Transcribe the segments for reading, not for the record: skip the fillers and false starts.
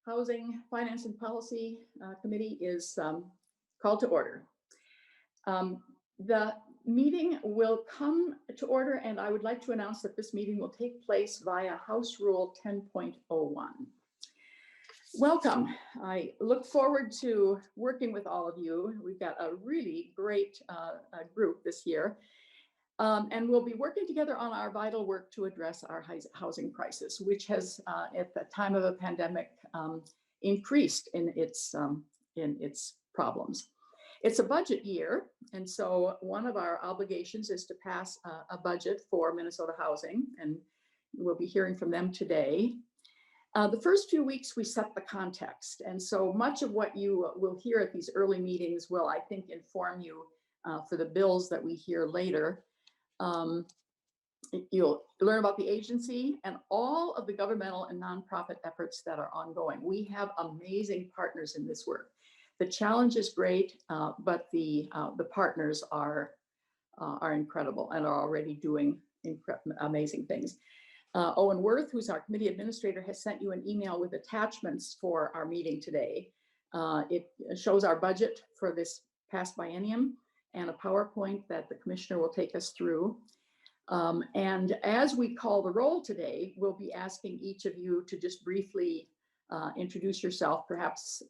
Housing, Finance and Policy Committee is called to order. The meeting will come to order, and I would like to announce that this meeting will take place via House Rule 10.01. Welcome. I look forward to working with all of you. We've got a really great group this year. And we'll be working together on our vital work to address our housing crisis, which has, at the time of a pandemic, increased in its problems. It's a budget year, and so one of our obligations is to pass a budget for Minnesota housing, and we'll be hearing from them today. The first few weeks, we set the context, and so much of what you will hear at these early meetings will, I think, inform you for the bills that we hear later. You'll learn about the agency and all of the governmental and nonprofit efforts that are ongoing. We have amazing partners in this work. The challenge is great, but the partners are incredible and are already doing amazing things. Owen Worth, who's our committee administrator, has sent you an email with attachments for our meeting today. It shows our budget for this past biennium and a PowerPoint that the commissioner will take us through. And as we call the roll today, we'll be asking each of you to just briefly introduce yourself, perhaps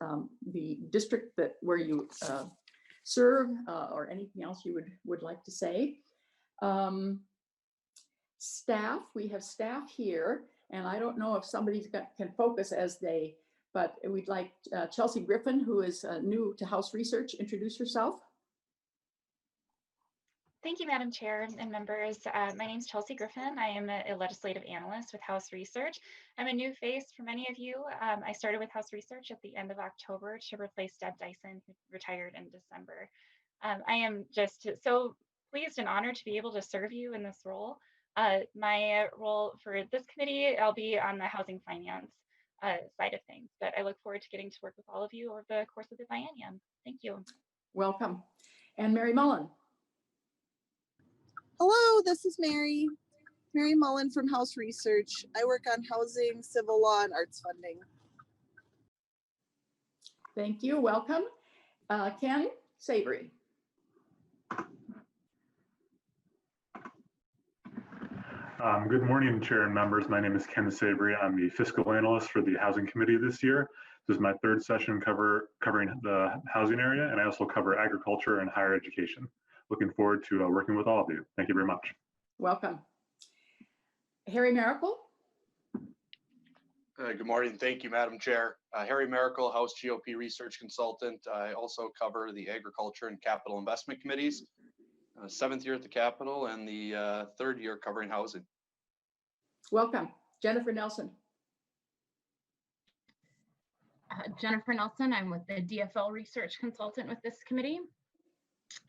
the district where you serve, or anything else you would like to say. Staff, we have staff here, and I don't know if somebody can focus but we'd like Chelsea Griffin, who is new to House Research, introduce yourself. Thank you, Madam Chair and members. My name is Chelsea Griffin. I am a legislative analyst with House Research. I'm a new face for many of you. I started with House Research at the end of October to replace Deb Dyson, who retired in December. I am just so pleased and honored to be able to serve you in this role. My role for this committee, I'll be on the housing finance side of things, but I look forward to getting to work with all of you over the course of the biennium. Thank you. Welcome. And Mary Mullen. Hello, this is Mary Mullen from House Research. I work on housing, civil law, and arts funding. Thank you. Welcome. Ken Savory. Good morning, Chair and members. My name is Ken Savory. I'm the fiscal analyst for the Housing Committee this year. This is my third session covering the housing area, and I also cover agriculture and higher education. Looking forward to working with all of you. Thank you very much. Welcome. Harry Miracle. Good morning. Thank you, Madam Chair. Harry Miracle, House GOP Research Consultant. I also cover the Agriculture and Capital Investment Committees. 7th year at the Capitol and the 3rd year covering housing. Welcome. Jennifer Nelson. Jennifer Nelson, I'm with the DFL Research Consultant with this committee.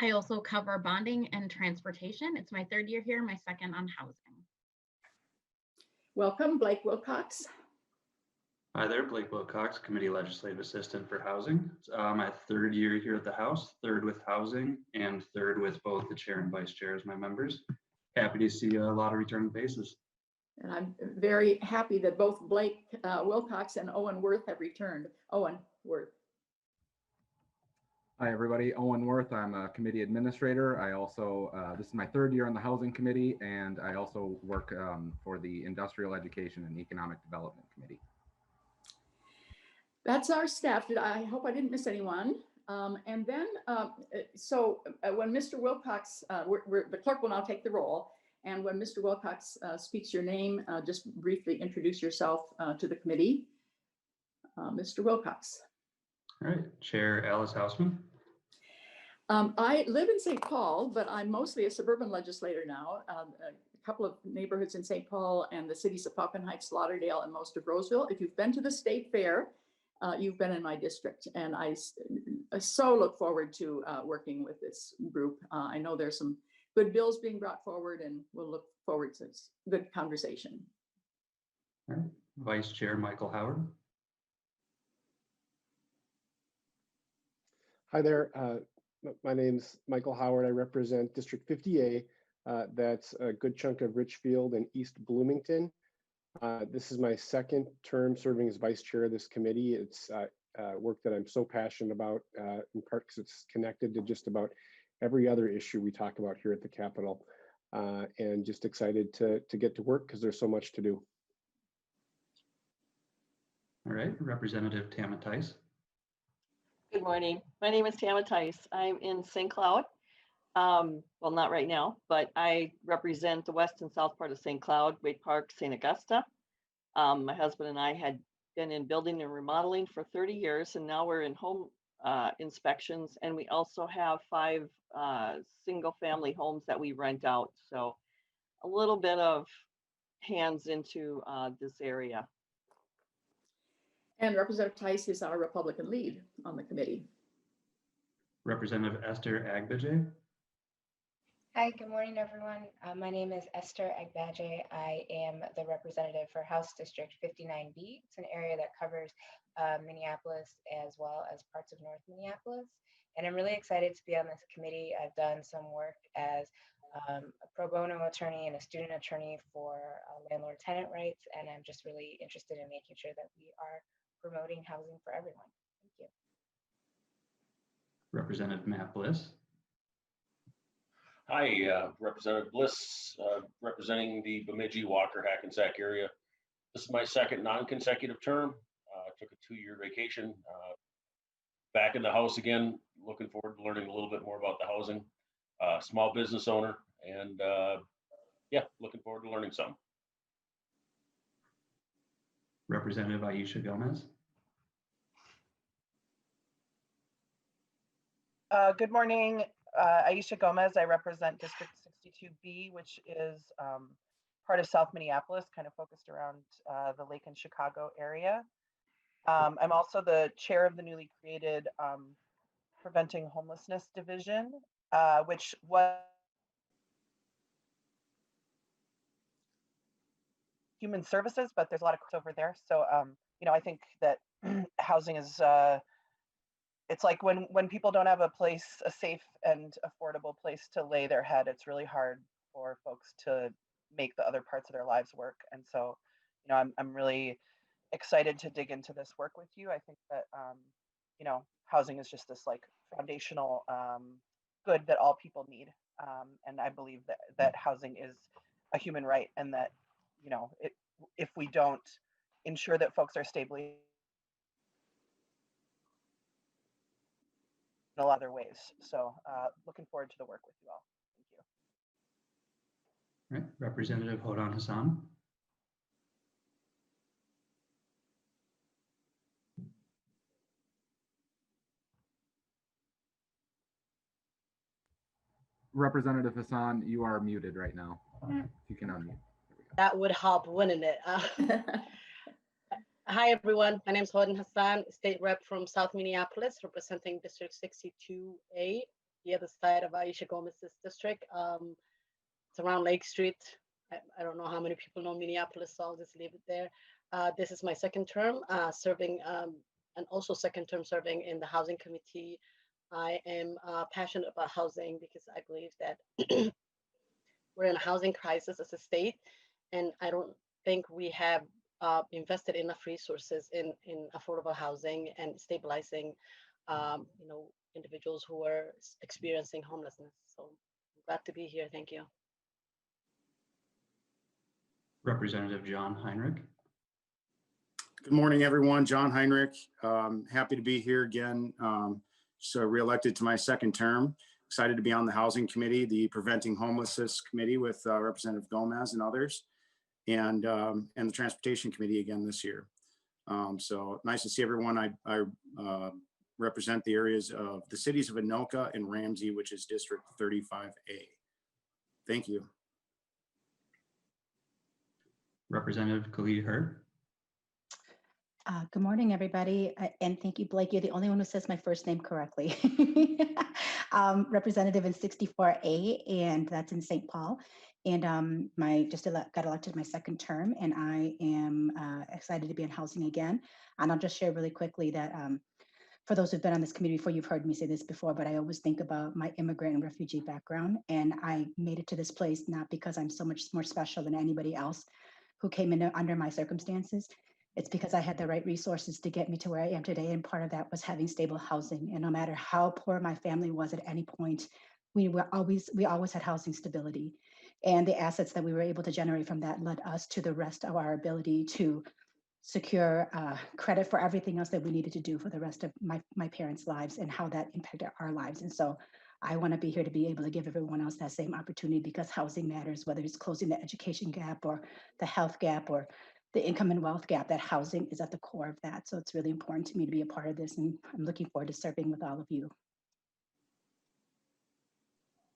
I also cover bonding and transportation. It's my 3rd year here, my 2nd on housing. Welcome, Blake Wilcox. Hi there, Blake Wilcox, Committee Legislative Assistant for Housing. It's my 3rd year here at the House, 3rd with housing, and 3rd with both the chair and vice chair as my members. Happy to see a lot of returning faces. And I'm very happy that both Blake Wilcox and Owen Worth have returned. Owen Worth. Hi, everybody. Owen Worth. I'm a committee administrator. I also, this is my 3rd year on the Housing Committee, and I also work for the Industrial Education and Economic Development Committee. That's our staff. I hope I didn't miss anyone. And then, when Mr. Wilcox, the clerk will now take the roll. And when Mr. Wilcox speaks your name, just briefly introduce yourself to the committee. Mr. Wilcox. All right, Chair Alice Hausman. I live in St. Paul, but I'm mostly a suburban legislator now. A couple of neighborhoods in St. Paul and the cities of Falcon Heights, Lauderdale, and most of Roseville. If you've been to the state fair, you've been in my district, and I so look forward to working with this group. I know there's some good bills being brought forward, and we'll look forward to good conversation. All right. Vice Chair Michael Howard. Hi there. My name's Michael Howard. I represent District 50A. That's a good chunk of Richfield and East Bloomington. This is my second term serving as vice chair of this committee. It's work that I'm so passionate about, in part because it's connected to just about every other issue we talk about here at the Capitol, and just excited to get to work because there's so much to do. All right, Representative Tama Tice. Good morning. My name is Tama Tice. I'm in St. Cloud. Well, not right now, but I represent the west and south part of St. Cloud, Wade Park, St. Augusta. My husband and I had been in building and remodeling for 30 years, and now we're in home inspections. And we also have 5 single family homes that we rent out. So a little bit of hands into this area. And Representative Tice is our Republican lead on the committee. Representative Esther Agbaje. Hi, good morning, everyone. My name is Esther Agbaje. I am the representative for House District 59B. It's an area that covers Minneapolis as well as parts of North Minneapolis. And I'm really excited to be on this committee. I've done some work as a pro bono attorney and a student attorney for landlord-tenant rights. And I'm just really interested in making sure that we are promoting housing for everyone. Thank you. Representative Matt Bliss. Hi, Representative Bliss, representing the Bemidji, Walker, Hackensack area. This is my second non-consecutive term. I took a 2-year vacation. Back in the House again, looking forward to learning a little bit more about the housing. Small business owner, and yeah, looking forward to learning some. Representative Aisha Gomez. Good morning, Aisha Gomez. I represent District 62B, which is part of South Minneapolis, kind of focused around the Lake and Chicago area. I'm also the chair of the newly created Preventing Homelessness Division, which was human services, but there's a lot of crossover there. So, you know, I think that housing is, it's like when people don't have a place, a safe and affordable place to lay their head, it's really hard for folks to make the other parts of their lives work. And so, you know, I'm really excited to dig into this work with you. I think that, you know, housing is just this like foundational good that all people need. And I believe that housing is a human right, and that, you know, if we don't ensure that folks are stably in a lot of other ways. So looking forward to the work with you all. Thank you. All right, Representative Hodan Hassan. Representative Hassan, you are muted right now. If you can unmute. That would help, wouldn't it? Hi, everyone. My name is Hodan Hassan, state rep from South Minneapolis, representing District 62A, the other side of Aisha Gomez's district. It's around Lake Street. I don't know how many people know Minneapolis, so I'll just leave it there. This is my second term serving, and also second term serving in the Housing Committee. I am passionate about housing because I believe that we're in a housing crisis as a state, and I don't think we have invested enough resources in affordable housing and stabilizing, you know, individuals who are experiencing homelessness. So I'm glad to be here. Thank you. Representative John Heinrich. Good morning, everyone. John Heinrich. Happy to be here again. So reelected to my second term. Excited to be on the Housing Committee, the Preventing Homelessness Committee with Representative Gomez and others, and the Transportation Committee again this year. So nice to see everyone. I represent the areas of the cities of Anoka and Ramsey, which is District 35A. Thank you. Representative Khalid Hurd. Good morning, everybody. And thank you, Blake. You're the only one who says my first name correctly. Representative in 64A, and that's in St. Paul. And got elected my second term, and I am excited to be in housing again. And I'll just share really quickly that for those who've been on this committee before, you've heard me say this before, but I always think about my immigrant and refugee background. And I made it to this place not because I'm so much more special than anybody else, who came in under my circumstances. It's because I had the right resources to get me to where I am today. And part of that was having stable housing. And no matter how poor my family was at any point, we always had housing stability. And the assets that we were able to generate from that led us to the rest of our ability to secure credit for everything else that we needed to do for the rest of my parents' lives and how that impacted our lives. And so I want to be here to be able to give everyone else that same opportunity, because housing matters, whether it's closing the education gap or the health gap or the income and wealth gap. That housing is at the core of that. So it's really important to me to be a part of this, and I'm looking forward to serving with all of you.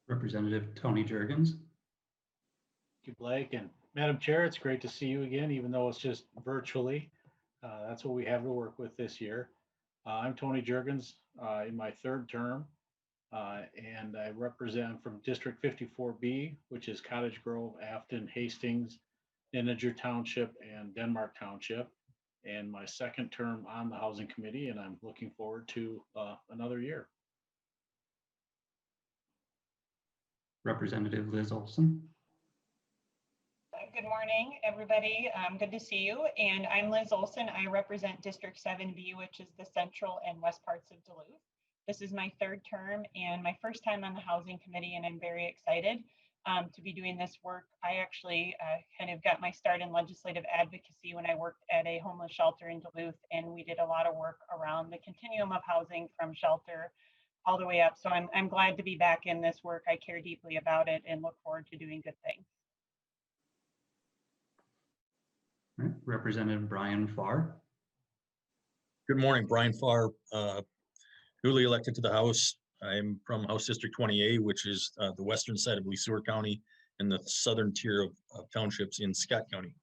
Representative Tony Jurgens. Thank you, Blake. And Madam Chair, it's great to see you again, even though it's just virtually. That's what we have to work with this year. I'm Tony Jurgens in my third term, and I represent from District 54B, which is Cottage Grove, Afton, Hastings, Integer Township, and Denmark Township, and my second term on the Housing Committee, and I'm looking forward to another year. Representative Liz Olson. Good morning, everybody. Good to see you. And I'm Liz Olson. I represent District 7B, which is the central and west parts of Duluth. This is my third term and my first time on the Housing Committee, and I'm very excited to be doing this work. I actually kind of got my start in legislative advocacy when I worked at a homeless shelter in Duluth, and we did a lot of work around the continuum of housing from shelter all the way up. So I'm glad to be back in this work. I care deeply about it and look forward to doing good things. All right. Representative Brian Farr. Good morning, Brian Farr, newly elected to the House. I'm from House District 20A, which is the western side of Lesueur County and the southern tier of townships in Scott County.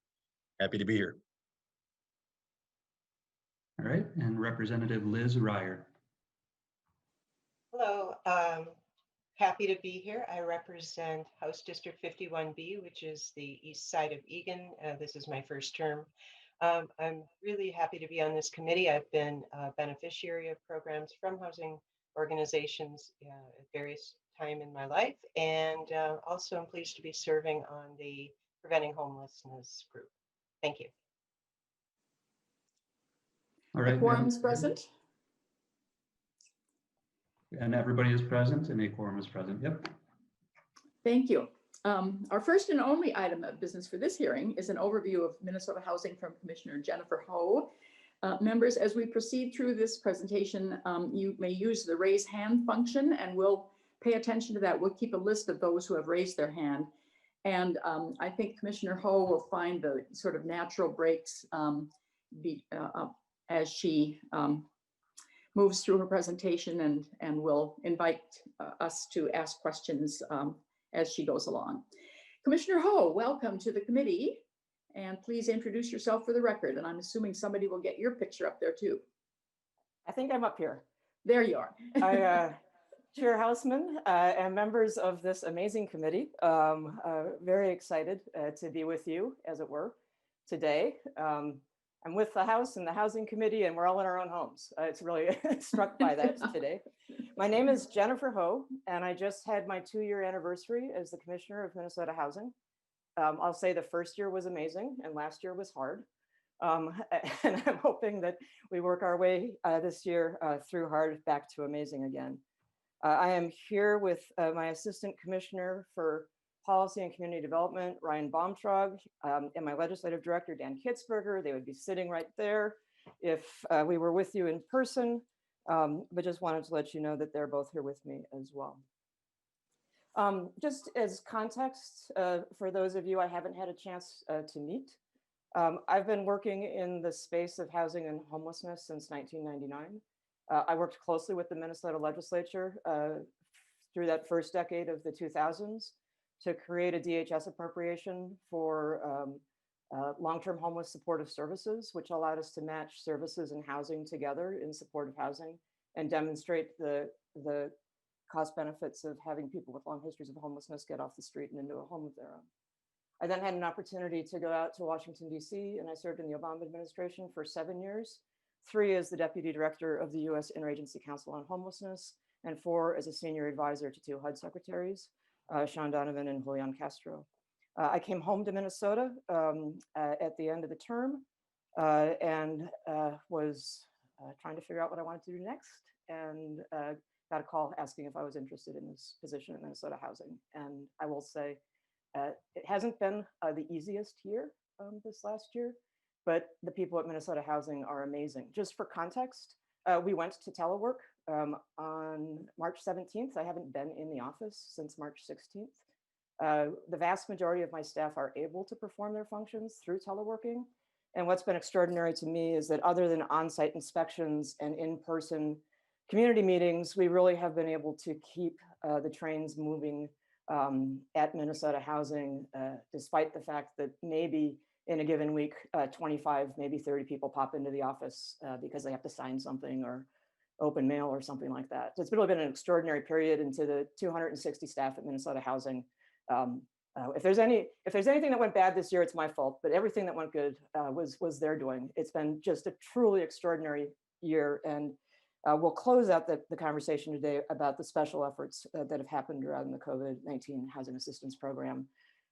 Happy to be here. All right, and Representative Liz Ryer. Hello, happy to be here. I represent House District 51B, which is the east side of Eagan. This is my first term. I'm really happy to be on this committee. I've been a beneficiary of programs from housing organizations at various time in my life, and also I'm pleased to be serving on the Preventing Homelessness group. Thank you. All right. The quorum is present. And everybody is present and a quorum is present. Yep. Thank you. Our first and only item of business for this hearing is an overview of Minnesota housing from Commissioner Jennifer Ho. Members, as we proceed through this presentation, you may use the raise hand function, and we'll pay attention to that. We'll keep a list of those who have raised their hand. And I think Commissioner Ho will find the sort of natural breaks as she moves through her presentation, and will invite us to ask questions as she goes along. Commissioner Ho, welcome to the committee, and please introduce yourself for the record. And I'm assuming somebody will get your picture up there too. I think I'm up here. There you are. I, Chair Houseman and members of this amazing committee, very excited to be with you, as it were, today. I'm with the House and the Housing Committee, and we're all in our own homes. It's really struck by that today. My name is Jennifer Ho, and I just had my 2-year anniversary as the Commissioner of Minnesota Housing. I'll say the first year was amazing, and last year was hard. And I'm hoping that we work our way this year through hard back to amazing again. I am here with my Assistant Commissioner for Policy and Community Development, Ryan Baumtrog, and my Legislative Director, Dan Kitzberger. They would be sitting right there if we were with you in person, but just wanted to let you know that they're both here with me as well. Just as context, for those of you I haven't had a chance to meet, I've been working in the space of housing and homelessness since 1999. I worked closely with the Minnesota legislature through that first decade of the 2000s to create a DHS appropriation for long-term homeless supportive services, which allowed us to match services and housing together in supportive housing and demonstrate the cost benefits of having people with long histories of homelessness get off the street and into a home of their own. I then had an opportunity to go out to Washington, D.C., and I served in the Obama administration for 7 years, 3 as the Deputy Director of the U.S. Interagency Council on Homelessness, and 4 as a Senior Advisor to 2 HUD Secretaries, Sean Donovan and Julian Castro. I came home to Minnesota at the end of the term and was trying to figure out what I wanted to do next, and got a call asking if I was interested in this position at Minnesota Housing. And I will say it hasn't been the easiest year this last year, but the people at Minnesota Housing are amazing. Just for context, we went to telework on March 17th. I haven't been in the office since March 16th. The vast majority of my staff are able to perform their functions through teleworking. And what's been extraordinary to me is that other than on-site inspections and in-person community meetings, we really have been able to keep the trains moving at Minnesota Housing, despite the fact that maybe in a given week, 25, maybe 30 people pop into the office because they have to sign something or open mail or something like that. So it's really been an extraordinary period, and to the 260 staff at Minnesota Housing. If there's anything that went bad this year, it's my fault, but everything that went good was their doing. It's been just a truly extraordinary year, and we'll close out the conversation today about the special efforts that have happened around the COVID-19 Housing Assistance Program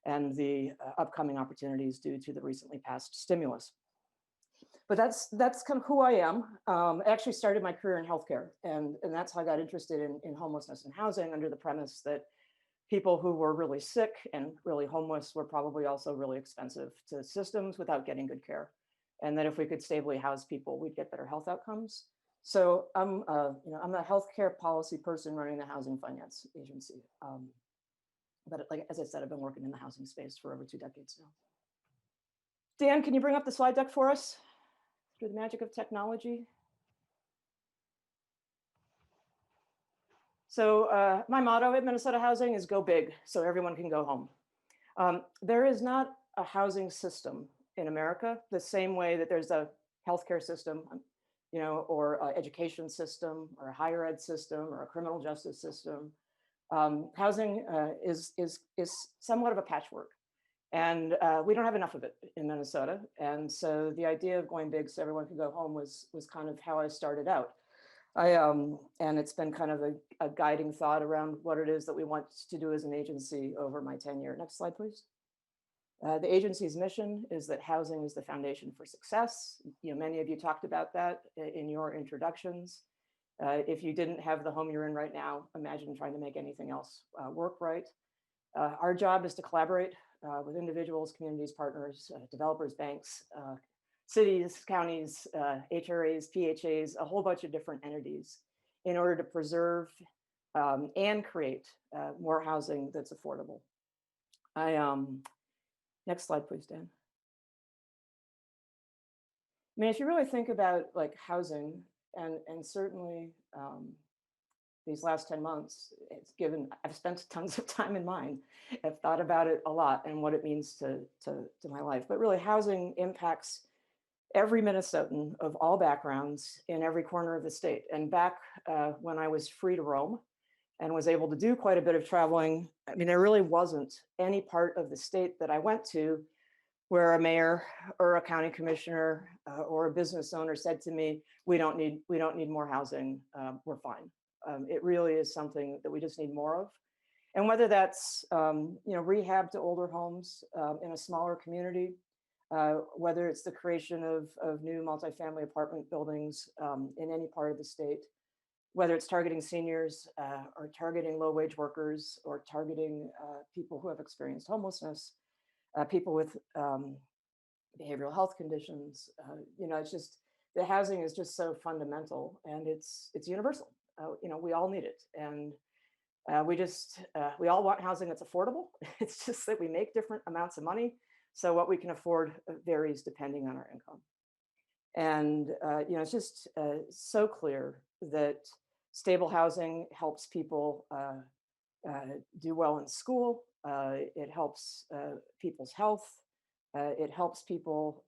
and the upcoming opportunities due to the recently passed stimulus. But that's kind of who I am. I actually started my career in healthcare, and that's how I got interested in homelessness and housing, under the premise that people who were really sick and really homeless were probably also really expensive to systems without getting good care. And that if we could stably house people, we'd get better health outcomes. So I'm a healthcare policy person running the Housing Finance Agency. But like, as I said, I've been working in the housing space for over 2 decades now. Dan, can you bring up the slide deck for us through the magic of technology? So my motto at Minnesota Housing is go big so everyone can go home. There is not a housing system in America the same way that there's a healthcare system, or an education system, or a higher ed system, or a criminal justice system. Housing is somewhat of a patchwork, and we don't have enough of it in Minnesota. And so the idea of going big so everyone can go home was kind of how I started out. And it's been kind of a guiding thought around what it is that we want to do as an agency over my tenure. Next slide, please. The agency's mission is that housing is the foundation for success. Many of you talked about that in your introductions. If you didn't have the home you're in right now, imagine trying to make anything else work right. Our job is to collaborate with individuals, communities, partners, developers, banks, cities, counties, HRAs, PHAs, a whole bunch of different entities in order to preserve and create more housing that's affordable. Next slide, please, Dan. I mean, if you really think about like housing, and certainly these last 10 months, I've spent tons of time in mine. I've thought about it a lot and what it means to my life. But really, housing impacts every Minnesotan of all backgrounds in every corner of the state. And back when I was free to roam and was able to do quite a bit of traveling, I mean, there really wasn't any part of the state that I went to where a mayor or a county commissioner or a business owner said to me, we don't need more housing, we're fine. It really is something that we just need more of. And whether that's rehab to older homes in a smaller community, whether it's the creation of new multifamily apartment buildings in any part of the state, whether it's targeting seniors or targeting low-wage workers or targeting people who have experienced homelessness, people with behavioral health conditions, it's just, the housing is just so fundamental, and it's universal. We all need it, and we all want housing that's affordable. It's just that we make different amounts of money, so what we can afford varies depending on our income. And it's just so clear that stable housing helps people do well in school. It helps people's health. It helps people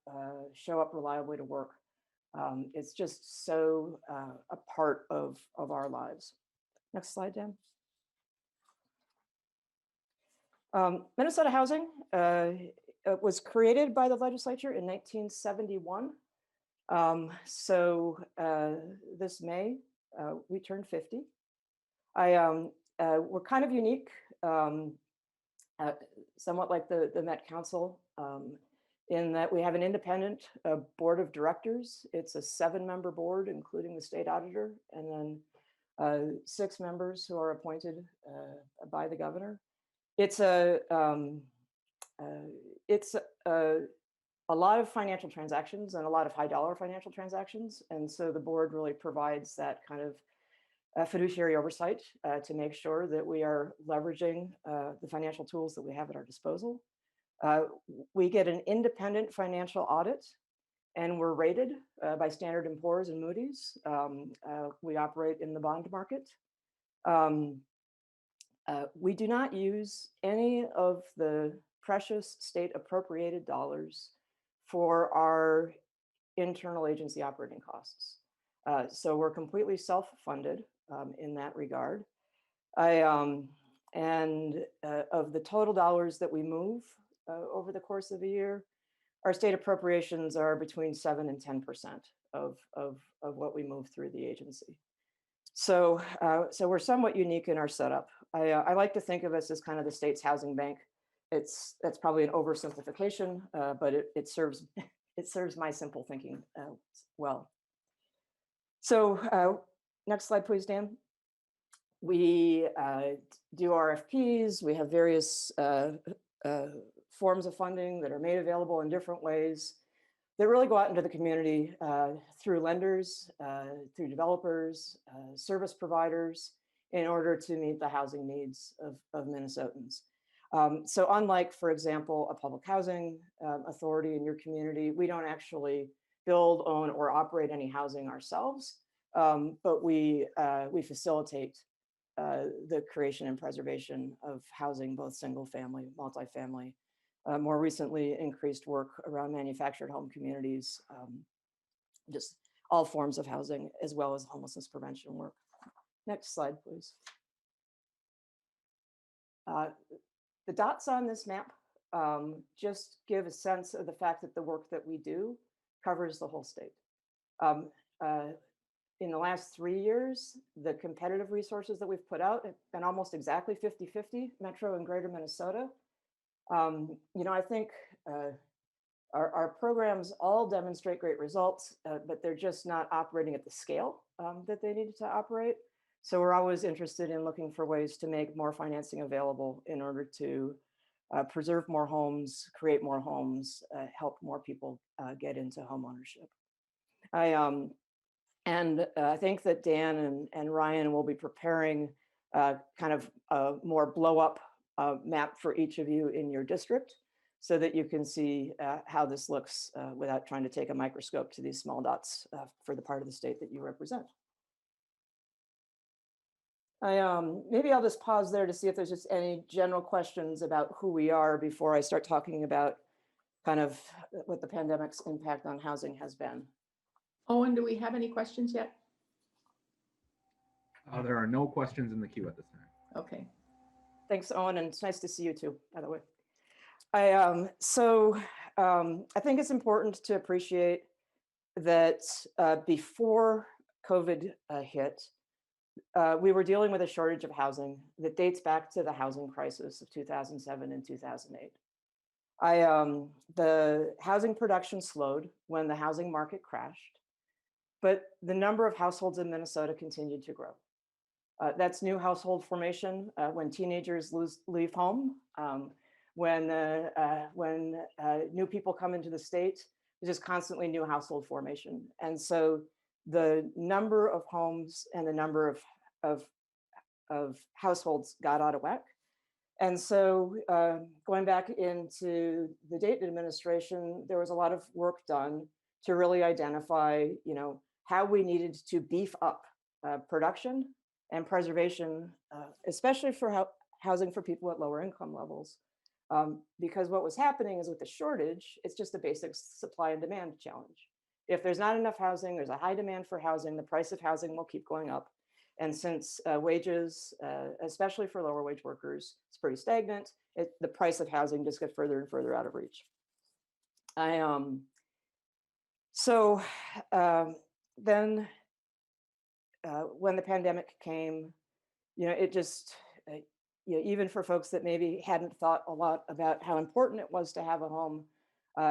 show up reliably to work. It's just so a part of our lives. Next slide, Dan. Minnesota Housing was created by the legislature in 1971. So this May, we turned 50. We're kind of unique. somewhat like the Met Council, in that we have an independent board of directors. It's a 7-member board, including the state auditor, and then 6 members who are appointed by the governor. It's a lot of financial transactions and a lot of high dollar financial transactions. And so the board really provides that kind of fiduciary oversight to make sure that we are leveraging the financial tools that we have at our disposal. We get an independent financial audit, and we're rated by Standard & Poor's and Moody's. We operate in the bond market. We do not use any of the precious state appropriated dollars for our internal agency operating costs. So we're completely self-funded in that regard. Of the total dollars that we move over the course of a year, our state appropriations are between 7 and 10% of what we move through the agency. So we're somewhat unique in our setup. I like to think of us as kind of the state's housing bank. That's probably an oversimplification, but it serves my simple thinking well. So next slide, please, Dan. We do RFPs. We have various forms of funding that are made available in different ways that really go out into the community through lenders, through developers, service providers, in order to meet the housing needs of Minnesotans. So unlike, for example, a public housing authority in your community, we don't actually build, own, or operate any housing ourselves, but we facilitate the creation and preservation of housing, both single family, multifamily. More recently, increased work around manufactured home communities, just all forms of housing, as well as homelessness prevention work. Next slide, please. The dots on this map just give a sense of the fact that the work that we do covers the whole state. In the last 3 years, the competitive resources that we've put out have been almost exactly 50-50, Metro and Greater Minnesota. I think our programs all demonstrate great results, but they're just not operating at the scale that they needed to operate. So we're always interested in looking for ways to make more financing available in order to preserve more homes, create more homes, help more people get into homeownership. I think that Dan and Ryan will be preparing kind of a more blow up map for each of you in your district so that you can see how this looks without trying to take a microscope to these small dots for the part of the state that you represent. Maybe I'll just pause there to see if there's just any general questions about who we are before I start talking about kind of what the pandemic's impact on housing has been. Owen, do we have any questions yet? There are no questions in the queue at this time. Okay. Thanks, Owen, and it's nice to see you too, by the way. I think it's important to appreciate that before COVID hit, we were dealing with a shortage of housing that dates back to the housing crisis of 2007 and 2008. The housing production slowed when the housing market crashed, but the number of households in Minnesota continued to grow. That's new household formation when teenagers leave home, when new people come into the state, there's just constantly new household formation. And so the number of homes and the number of households got out of whack. And so going back into the Dayton administration, there was a lot of work done to really identify, how we needed to beef up production and preservation, especially for housing for people at lower income levels. Because what was happening is with the shortage, it's just a basic supply and demand challenge. If there's not enough housing, there's a high demand for housing, the price of housing will keep going up. And since wages, especially for lower wage workers, it's pretty stagnant, the price of housing just gets further and further out of reach. Then when the pandemic came, it just even for folks that maybe hadn't thought a lot about how important it was to have a home,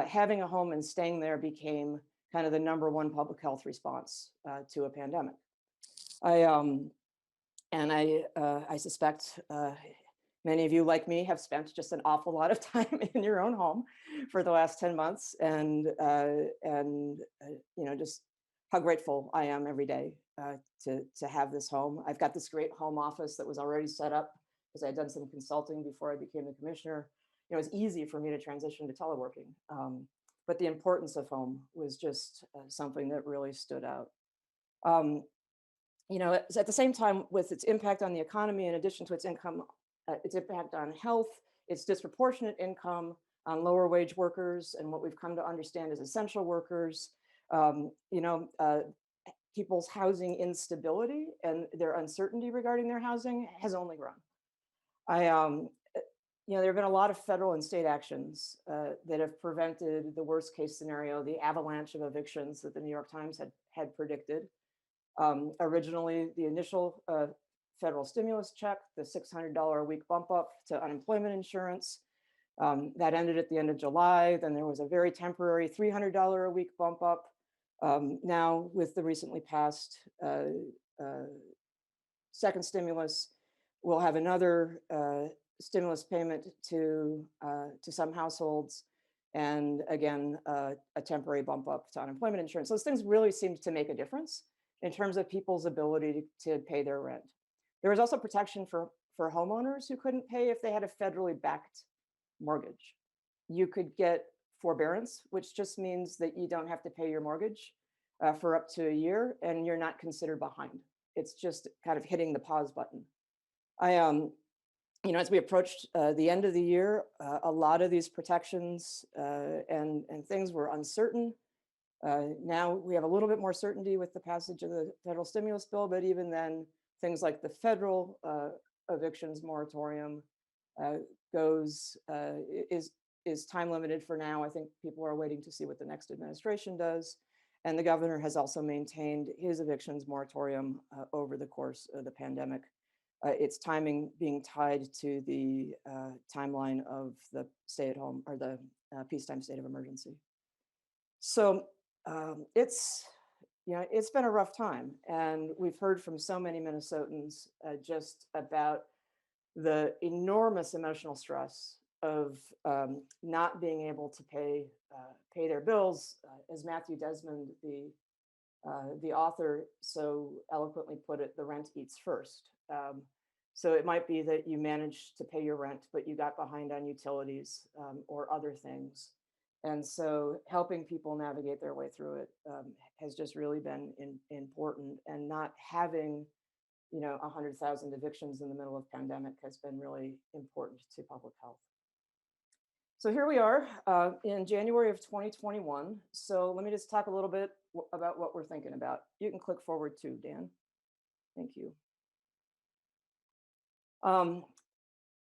having a home and staying there became kind of the #1 public health response to a pandemic. I suspect many of you, like me, have spent just an awful lot of time in your own home for the last 10 months, and just how grateful I am every day to have this home. I've got this great home office that was already set up because I had done some consulting before I became the commissioner. It was easy for me to transition to teleworking, but the importance of home was just something that really stood out. At the same time, with its impact on the economy, in addition to its impact on health, its disproportionate income on lower wage workers and what we've come to understand as essential workers, people's housing instability and their uncertainty regarding their housing has only grown. There have been a lot of federal and state actions that have prevented the worst case scenario, the avalanche of evictions that the New York Times had predicted. Originally, the initial federal stimulus check, the $600 a week bump up to unemployment insurance, that ended at the end of July. Then there was a very temporary $300 a week bump up. Now, with the recently passed second stimulus, we'll have another stimulus payment to some households, and again, a temporary bump up to unemployment insurance. Those things really seemed to make a difference in terms of people's ability to pay their rent. There was also protection for homeowners who couldn't pay if they had a federally backed mortgage. You could get forbearance, which just means that you don't have to pay your mortgage for up to a year, and you're not considered behind. It's just kind of hitting the pause button. As we approached the end of the year, a lot of these protections and things were uncertain. Now we have a little bit more certainty with the passage of the federal stimulus bill, but even then, things like the federal evictions moratorium is time limited for now. I think people are waiting to see what the next administration does. And the governor has also maintained his evictions moratorium over the course of the pandemic. Its timing being tied to the timeline of the stay-at-home or the peacetime state of emergency. So it's been a rough time, and we've heard from so many Minnesotans just about the enormous emotional stress of not being able to pay their bills. As Matthew Desmond, the author, so eloquently put it, the rent eats first. So it might be that you managed to pay your rent, but you got behind on utilities or other things. And so helping people navigate their way through it has just really been important, and not having 100,000 evictions in the middle of pandemic has been really important to public health. So here we are in January of 2021. So let me just talk a little bit about what we're thinking about. You can click forward too, Dan. Thank you.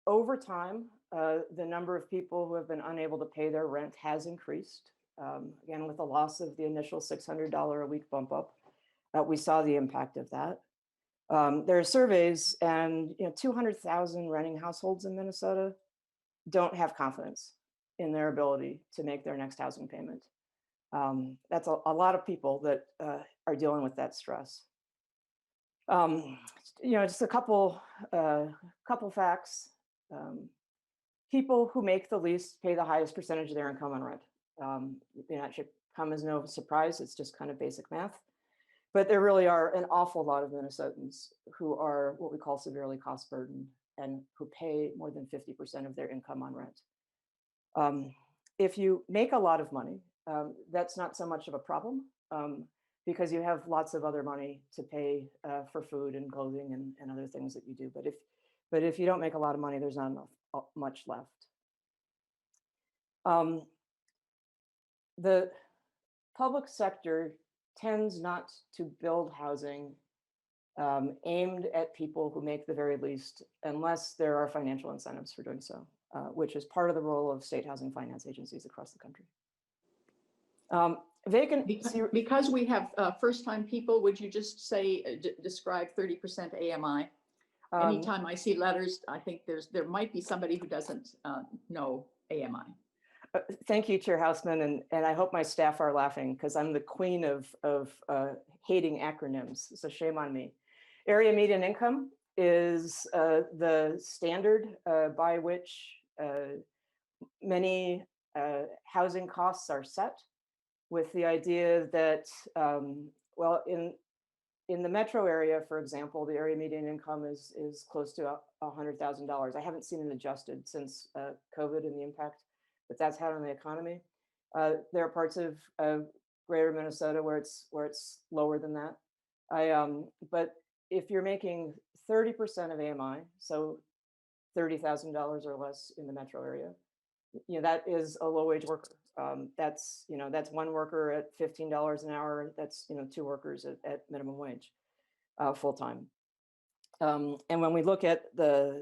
Over time, the number of people who have been unable to pay their rent has increased. Again, with the loss of the initial $600 a week bump up, we saw the impact of that. There are surveys, and 200,000 renting households in Minnesota don't have confidence in their ability to make their next housing payment. That's a lot of people that are dealing with that stress. Just a couple facts. People who make the least pay the highest percentage of their income on rent. That should come as no surprise. It's just kind of basic math. But there really are an awful lot of Minnesotans who are what we call severely cost burdened and who pay more than 50% of their income on rent. If you make a lot of money, that's not so much of a problem because you have lots of other money to pay for food and clothing and other things that you do. But if you don't make a lot of money, there's not much left. The public sector tends not to build housing aimed at people who make the very least, unless there are financial incentives for doing so, which is part of the role of state housing finance agencies across the country. Because we have first-time people, would you just say, describe 30% AMI? Anytime I see letters, I think there might be somebody who doesn't know AMI. Thank you, Chair Houseman, and I hope my staff are laughing because I'm the queen of hating acronyms, so shame on me. Area median income is the standard by which many housing costs are set, with the idea that, well, in the metro area, for example, the area median income is close to $100,000. I haven't seen it adjusted since COVID and the impact that that's had on the economy. There are parts of greater Minnesota where it's lower than that. But if you're making 30% of AMI, so $30,000 or less in the metro area, that is a low wage worker. That's one worker at $15 an hour. That's two workers at minimum wage, full time. And when we look at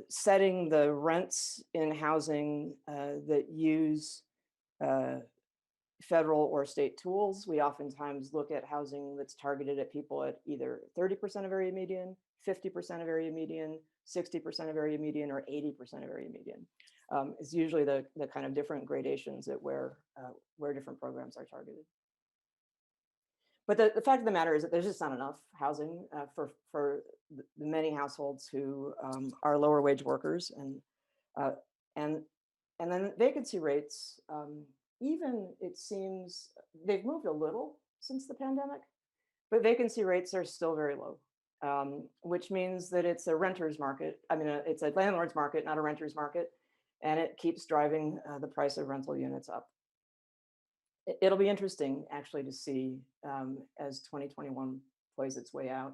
setting the rents in housing that use federal or state tools, we oftentimes look at housing that's targeted at people at either 30% of area median, 50% of area median, 60% of area median, or 80% of area median. It's usually the kind of different gradations at where different programs are targeted. But the fact of the matter is that there's just not enough housing for the many households who are lower wage workers, and then vacancy rates, even it seems they've moved a little since the pandemic, but vacancy rates are still very low, which means that it's a renter's market. I mean, it's a landlord's market, not a renter's market, and it keeps driving the price of rental units up. It'll be interesting actually to see as 2021 plays its way out,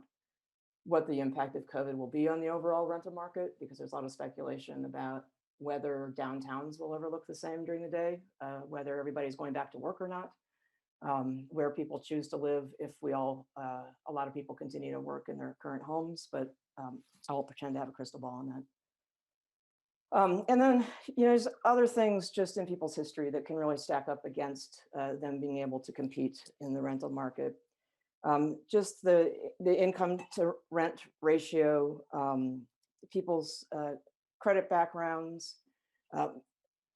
what the impact of COVID will be on the overall rental market, because there's a lot of speculation about whether downtowns will ever look the same during the day, whether everybody's going back to work or not, where people choose to live if a lot of people continue to work in their current homes, but I won't pretend to have a crystal ball on that. And then, there's other things just in people's history that can really stack up against them being able to compete in the rental market. Just the income to rent ratio, people's credit backgrounds.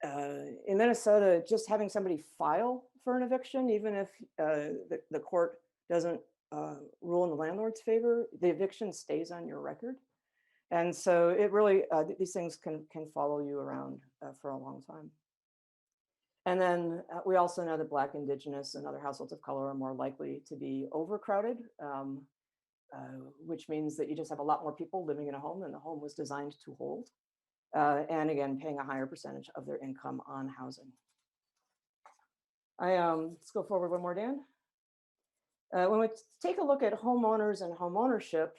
In Minnesota, just having somebody file for an eviction, even if the court doesn't rule in the landlord's favor, the eviction stays on your record. And so it really, these things can follow you around for a long time. And then we also know that Black, Indigenous, and other households of color are more likely to be overcrowded, which means that you just have a lot more people living in a home than the home was designed to hold. And again, paying a higher percentage of their income on housing. Let's go forward one more, Dan. When we take a look at homeowners and homeownership,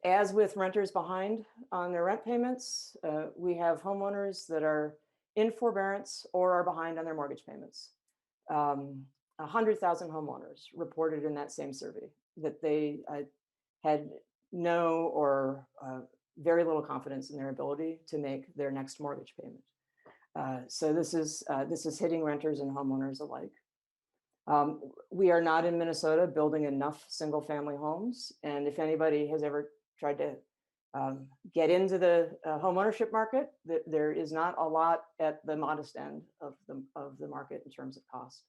as with renters behind on their rent payments, we have homeowners that are in forbearance or are behind on their mortgage payments. 100,000 homeowners reported in that same survey that they had no or very little confidence in their ability to make their next mortgage payment. So this is hitting renters and homeowners alike. We are not in Minnesota building enough single family homes. And if anybody has ever tried to get into the homeownership market, there is not a lot at the modest end of the market in terms of cost.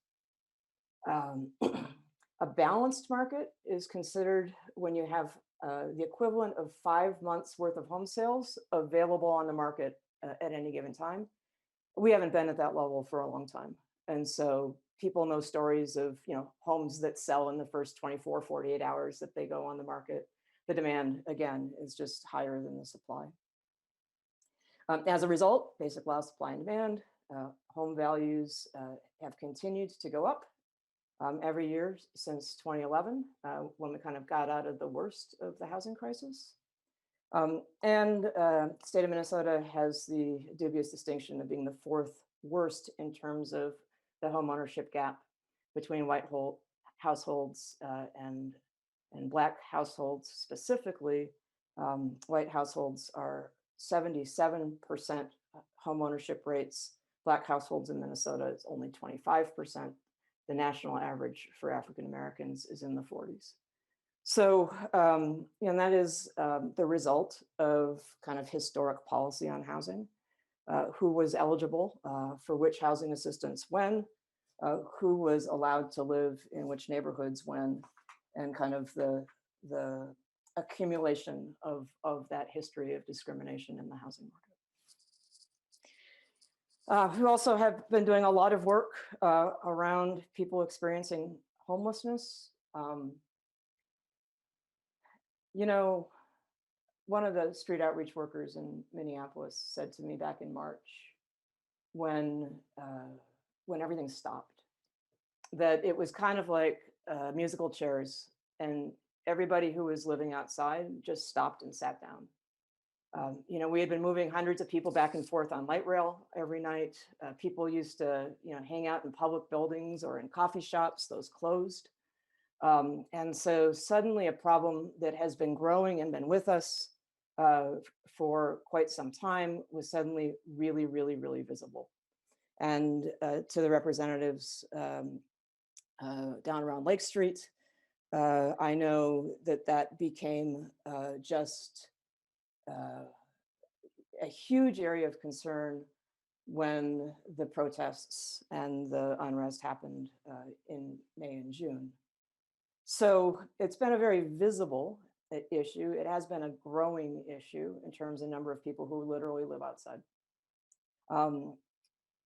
A balanced market is considered when you have the equivalent of 5 months worth of home sales available on the market at any given time. We haven't been at that level for a long time. And so people know stories of homes that sell in the first 24, 48 hours that they go on the market. The demand, again, is just higher than the supply. As a result, basic law of supply and demand, home values have continued to go up every year since 2011, when we kind of got out of the worst of the housing crisis. And the state of Minnesota has the dubious distinction of being the 4th worst in terms of the homeownership gap between white households and Black households specifically. White households are 77% homeownership rates. Black households in Minnesota is only 25%. The national average for African Americans is in the 40s. So, and that is the result of kind of historic policy on housing, who was eligible for which housing assistance when, who was allowed to live in which neighborhoods when, and kind of the accumulation of that history of discrimination in the housing market. We also have been doing a lot of work around people experiencing homelessness. You know, one of the street outreach workers in Minneapolis said to me back in March, when everything stopped, that it was kind of like musical chairs, and everybody who was living outside just stopped and sat down. You know, we had been moving hundreds of people back and forth on light rail every night. People used to, you know, hang out in public buildings or in coffee shops. Those closed. And so suddenly a problem that has been growing and been with us for quite some time was suddenly really, really, really visible. And to the representatives down around Lake Street, I know that that became just a huge area of concern when the protests and the unrest happened in May and June. So it's been a very visible issue. It has been a growing issue in terms of number of people who literally live outside.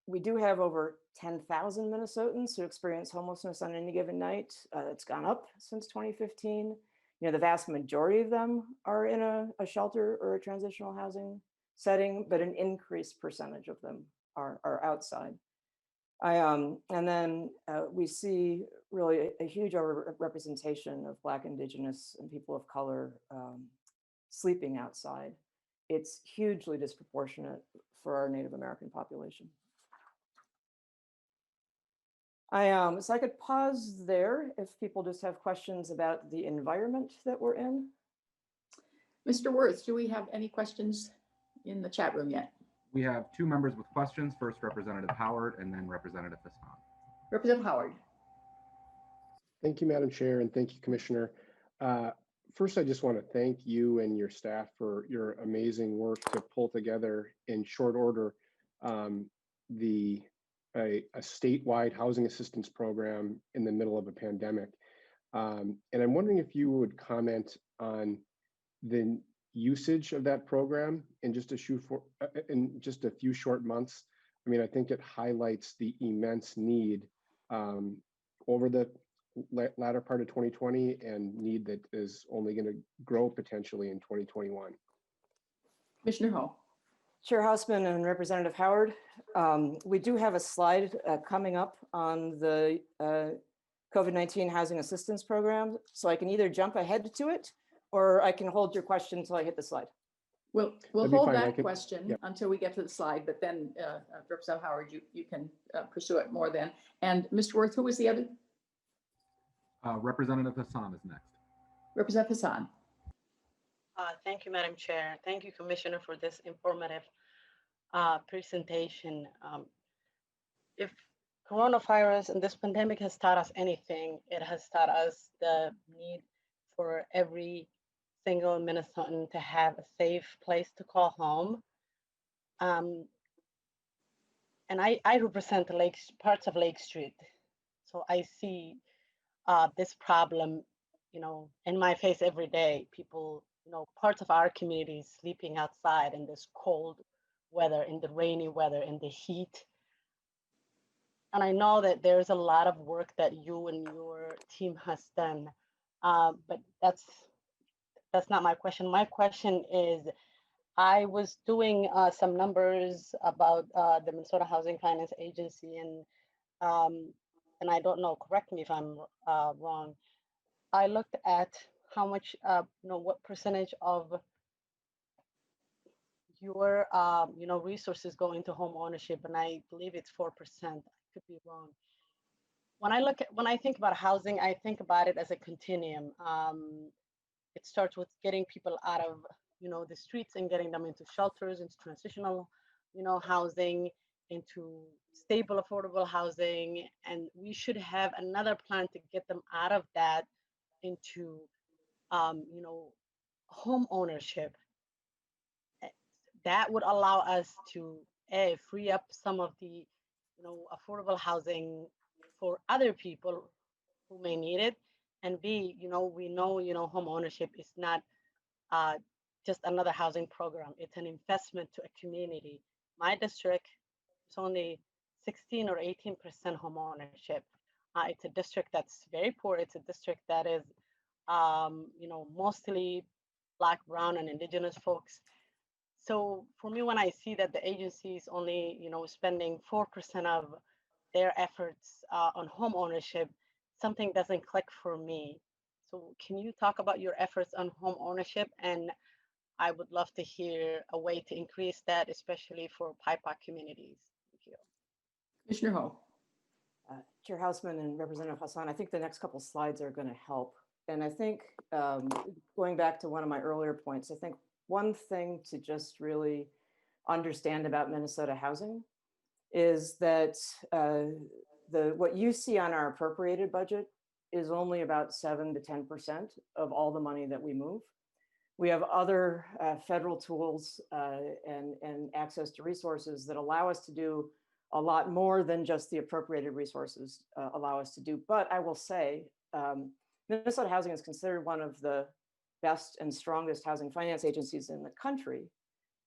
We do have over 10,000 Minnesotans who experience homelessness on any given night. It's gone up since 2015. You know, the vast majority of them are in a shelter or a transitional housing setting, but an increased percentage of them are outside. And then we see really a huge representation of Black, Indigenous, and people of color sleeping outside. It's hugely disproportionate for our Native American population. So I could pause there if people just have questions about the environment that we're in. Mr. Worth, do we have any questions in the chat room yet? We have two members with questions. First, Representative Howard, and then Representative Hassan. Representative Howard. Thank you, Madam Chair, and thank you, Commissioner. First, I just want to thank you and your staff for your amazing work to pull together in short order a statewide housing assistance program in the middle of a pandemic. And I'm wondering if you would comment on the usage of that program in just a few short months. I mean, I think it highlights the immense need over the latter part of 2020 and need that is only going to grow potentially in 2021. Commissioner Ho. Chair Houseman and Representative Howard, we do have a slide coming up on the COVID-19 Housing Assistance Program, so I can either jump ahead to it or I can hold your question until I hit the slide. We'll hold that question until we get to the slide, but then Representative Howard, you can pursue it more then. And Mr. Worth, who was the other? Representative Hassan is next. Representative Hassan. Thank you, Madam Chair. Thank you, Commissioner, for this informative presentation. If coronavirus and this pandemic has taught us anything, it has taught us the need for every single Minnesotan to have a safe place to call home. And I represent the parts of Lake Street. So I see this problem, you know, in my face every day. People, you know, parts of our community sleeping outside in this cold weather, in the rainy weather, in the heat. And I know that there's a lot of work that you and your team has done, but that's not my question. My question is, I was doing some numbers about the Minnesota Housing Finance Agency, and I don't know, correct me if I'm wrong. I looked at how much, you know, what percentage of your, you know, resources go into home ownership, and I believe it's 4%. I could be wrong. When I think about housing, I think about it as a continuum. It starts with getting people out of, you know, the streets and getting them into shelters, into transitional, you know, housing, into stable, affordable housing. And we should have another plan to get them out of that into home ownership. That would allow us to A, free up some of the, affordable housing for other people who may need it, and B, we know, home ownership is not just another housing program. It's an investment to a community. My district is only 16 or 18% home ownership. It's a district that's very poor. It's a district that is, mostly Black, Brown, and Indigenous folks. So for me, when I see that the agency is only, spending 4% of their efforts on home ownership, something doesn't click for me. So can you talk about your efforts on home ownership? And I would love to hear a way to increase that, especially for PIPOC communities. Thank you. Commissioner Ho. Chair Houseman and Representative Hassan, I think the next couple slides are going to help. And I think going back to one of my earlier points, I think one thing to just really understand about Minnesota housing is that what you see on our appropriated budget is only about 7 to 10% of all the money that we move. We have other federal tools and access to resources that allow us to do a lot more than just the appropriated resources allow us to do. But I will say, Minnesota Housing is considered one of the best and strongest housing finance agencies in the country.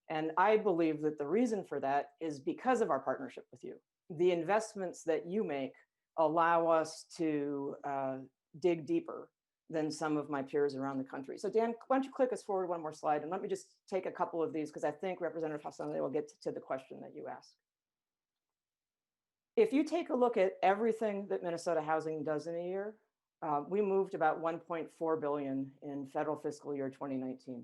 And I believe that the reason for that is because of our partnership with you. The investments that you make allow us to dig deeper than some of my peers around the country. So Dan, why don't you click us forward one more slide, and let me just take a couple of these because I think Representative Hassan will get to the question that you asked. If you take a look at everything that Minnesota Housing does in a year, we moved about $1.4 billion in federal fiscal year 2019.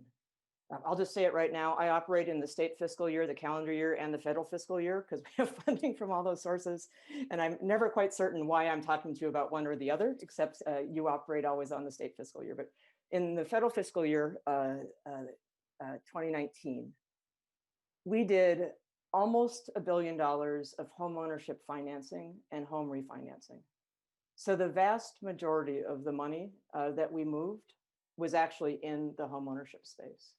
I'll just say it right now. I operate in the state fiscal year, the calendar year, and the federal fiscal year because we have funding from all those sources. And I'm never quite certain why I'm talking to you about one or the other, except you operate always on the state fiscal year. But in the federal fiscal year 2019, we did almost $1 billion of home ownership financing and home refinancing. So the vast majority of the money that we moved was actually in the home ownership space.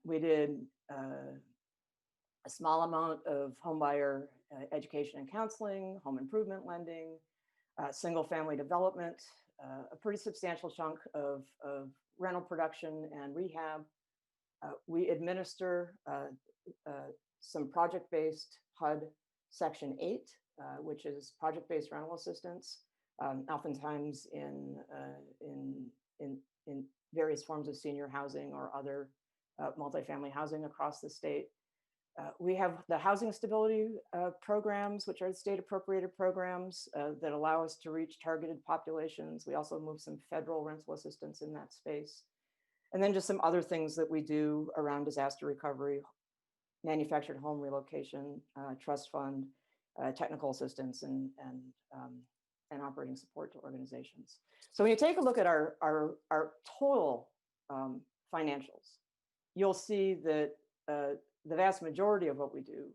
We did a small amount of homebuyer education and counseling, home improvement lending, single family development, a pretty substantial chunk of rental production and rehab. We administer some project-based HUD Section 8, which is project-based rental assistance, oftentimes in various forms of senior housing or other multifamily housing across the state. We have the housing stability programs, which are state appropriated programs that allow us to reach targeted populations. We also move some federal rental assistance in that space. And then just some other things that we do around disaster recovery, manufactured home relocation, trust fund, technical assistance, and operating support to organizations. So when you take a look at our total financials, you'll see that the vast majority of what we do,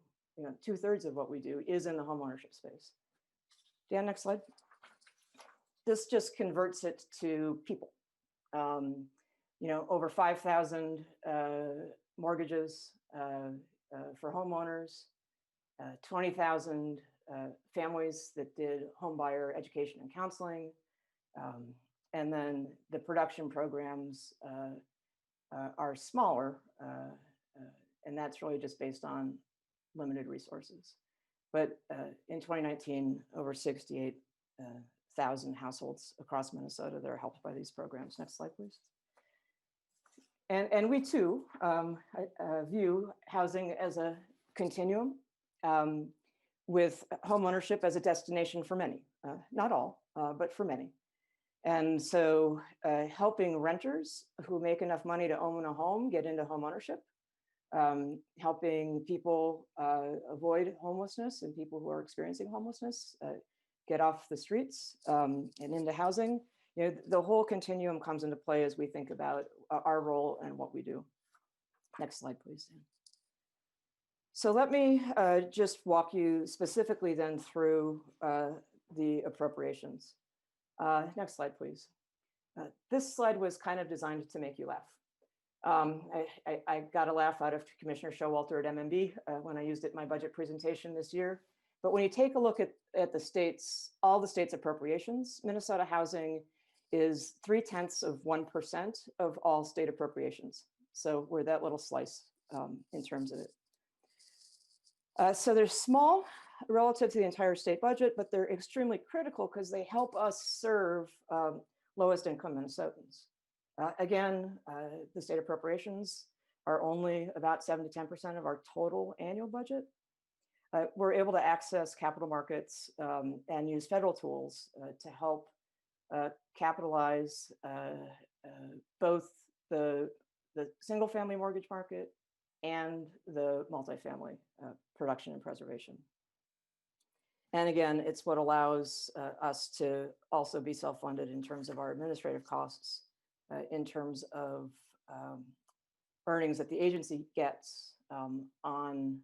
2/3 of what we do is in the homeownership space. Dan, next slide. This just converts it to people. Over 5,000 mortgages for homeowners, 20,000 families that did home buyer education and counseling. And then the production programs are smaller, and that's really just based on limited resources. But in 2019, over 68,000 households across Minnesota that are helped by these programs. Next slide, please. And we too view housing as a continuum with homeownership as a destination for many, not all, but for many. And so helping renters who make enough money to own a home get into homeownership, helping people avoid homelessness and people who are experiencing homelessness get off the streets and into housing. The whole continuum comes into play as we think about our role and what we do. Next slide, please. So let me just walk you specifically then through the appropriations. Next slide, please. This slide was kind of designed to make you laugh. I got a laugh out of Commissioner Showalter at MMB when I used it in my budget presentation this year. But when you take a look at the states, all the states' appropriations, Minnesota housing is 0.3% of all state appropriations. So we're that little slice in terms of it. So they're small relative to the entire state budget, but they're extremely critical because they help us serve lowest income Minnesotans. Again, the state appropriations are only about 7 to 10% of our total annual budget. We're able to access capital markets and use federal tools to help capitalize both the single family mortgage market and the multifamily production and preservation. And again, it's what allows us to also be self-funded in terms of our administrative costs, in terms of earnings that the agency gets on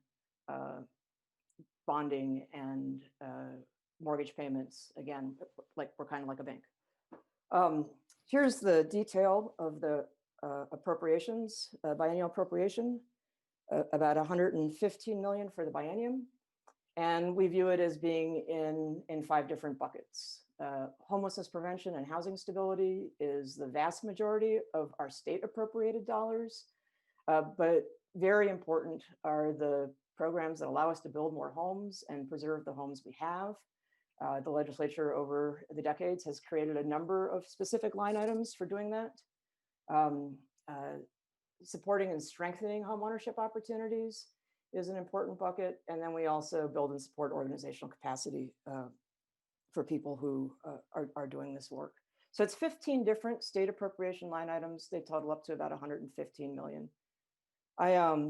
bonding and mortgage payments. Again, like we're kind of like a bank. Here's the detail of the appropriations, biennial appropriation, about 115 million for the biennium. And we view it as being in 5 different buckets. Homelessness prevention and housing stability is the vast majority of our state appropriated dollars. But very important are the programs that allow us to build more homes and preserve the homes we have. The legislature over the decades has created a number of specific line items for doing that. Supporting and strengthening homeownership opportunities is an important bucket. And then we also build and support organizational capacity for people who are doing this work. So it's 15 different state appropriation line items. They total up to about 115 million. I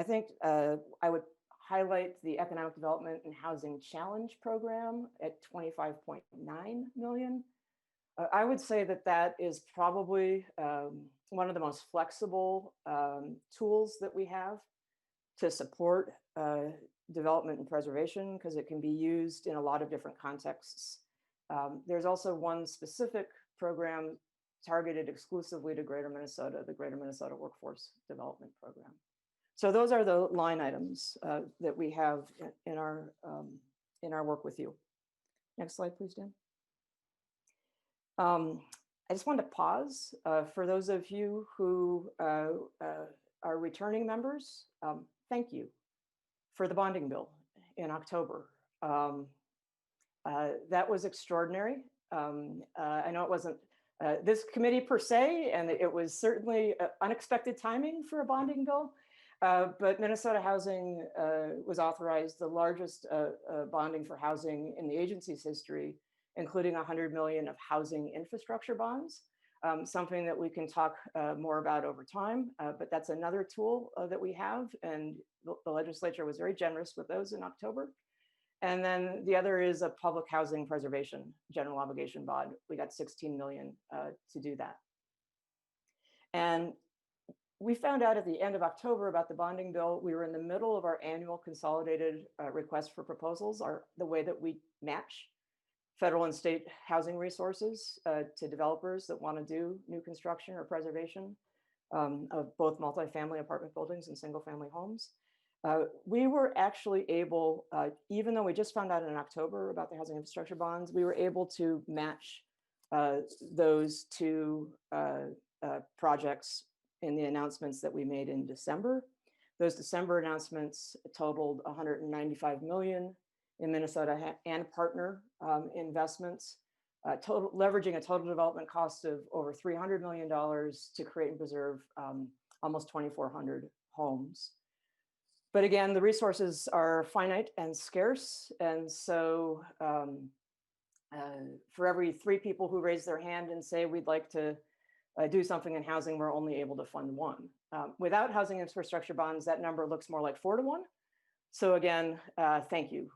think I would highlight the Economic Development and Housing Challenge Program at 25.9 million. I would say that that is probably one of the most flexible tools that we have to support development and preservation, because it can be used in a lot of different contexts. There's also one specific program targeted exclusively to Greater Minnesota, the Greater Minnesota Workforce Development Program. So those are the line items that we have in our work with you. Next slide, please, Dan. I just wanted to pause for those of you who are returning members. Thank you for the bonding bill in October. That was extraordinary. I know it wasn't this committee per se, and it was certainly unexpected timing for a bonding bill. But Minnesota Housing was authorized the largest bonding for housing in the agency's history, including 100 million of housing infrastructure bonds, something that we can talk more about over time. But that's another tool that we have, and the legislature was very generous with those in October. And then the other is a public housing preservation general obligation bond. We got 16 million to do that. And we found out at the end of October about the bonding bill. We were in the middle of our annual consolidated request for proposals, the way that we match federal and state housing resources to developers that want to do new construction or preservation of both multifamily apartment buildings and single family homes. We were actually able, even though we just found out in October about the housing infrastructure bonds, we were able to match those two projects in the announcements that we made in December. Those December announcements totaled 195 million in Minnesota and partner investments, leveraging a total development cost of over $300 million to create and preserve almost 2,400 homes. But again, the resources are finite and scarce. And so for every 3 people who raise their hand and say, we'd like to do something in housing, we're only able to fund 1. Without housing infrastructure bonds, that number looks more like 4 to 1. So again, thank you.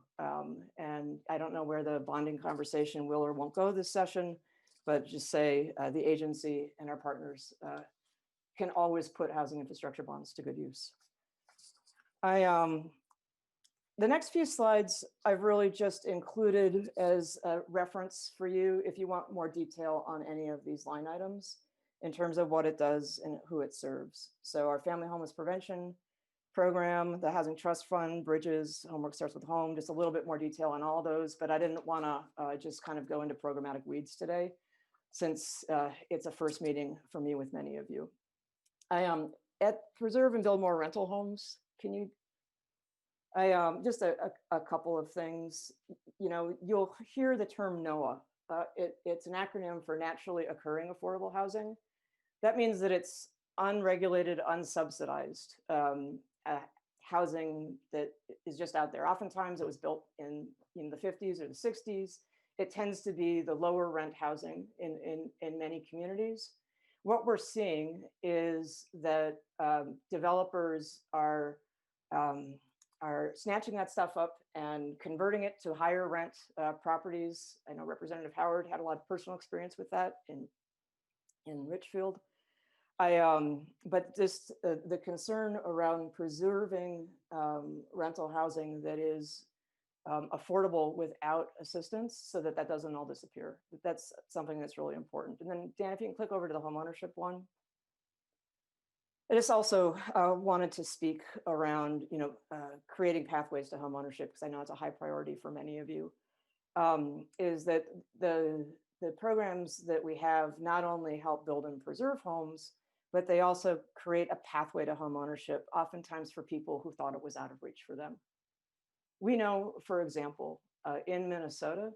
And I don't know where the bonding conversation will or won't go this session, but just say the agency and our partners can always put housing infrastructure bonds to good use. I The next few slides I've really just included as a reference for you if you want more detail on any of these line items in terms of what it does and who it serves. So our family homeless prevention program, the Housing Trust Fund, Bridges, Homework Starts with Home, just a little bit more detail on all those, but I didn't want to just kind of go into programmatic weeds today since it's a first meeting for me with many of you. I am at Preserve and Build More Rental Homes. Can you just a couple of things. You know, you'll hear the term NOAA. It's an acronym for Naturally Occurring Affordable Housing. That means that it's unregulated, unsubsidized housing that is just out there. Oftentimes it was built in the 50s or the 60s. It tends to be the lower rent housing in many communities. What we're seeing is that developers are snatching that stuff up and converting it to higher rent properties. I know Representative Howard had a lot of personal experience with that in Richfield. But this the concern around preserving rental housing that is affordable without assistance, so that doesn't all disappear. That's something that's really important. And then Dan, if you can click over to the homeownership one. I just also wanted to speak around, creating pathways to homeownership, because I know it's a high priority for many of you. Is that the programs that we have not only help build and preserve homes, but they also create a pathway to homeownership, oftentimes for people who thought it was out of reach for them. We know, for example, in Minnesota,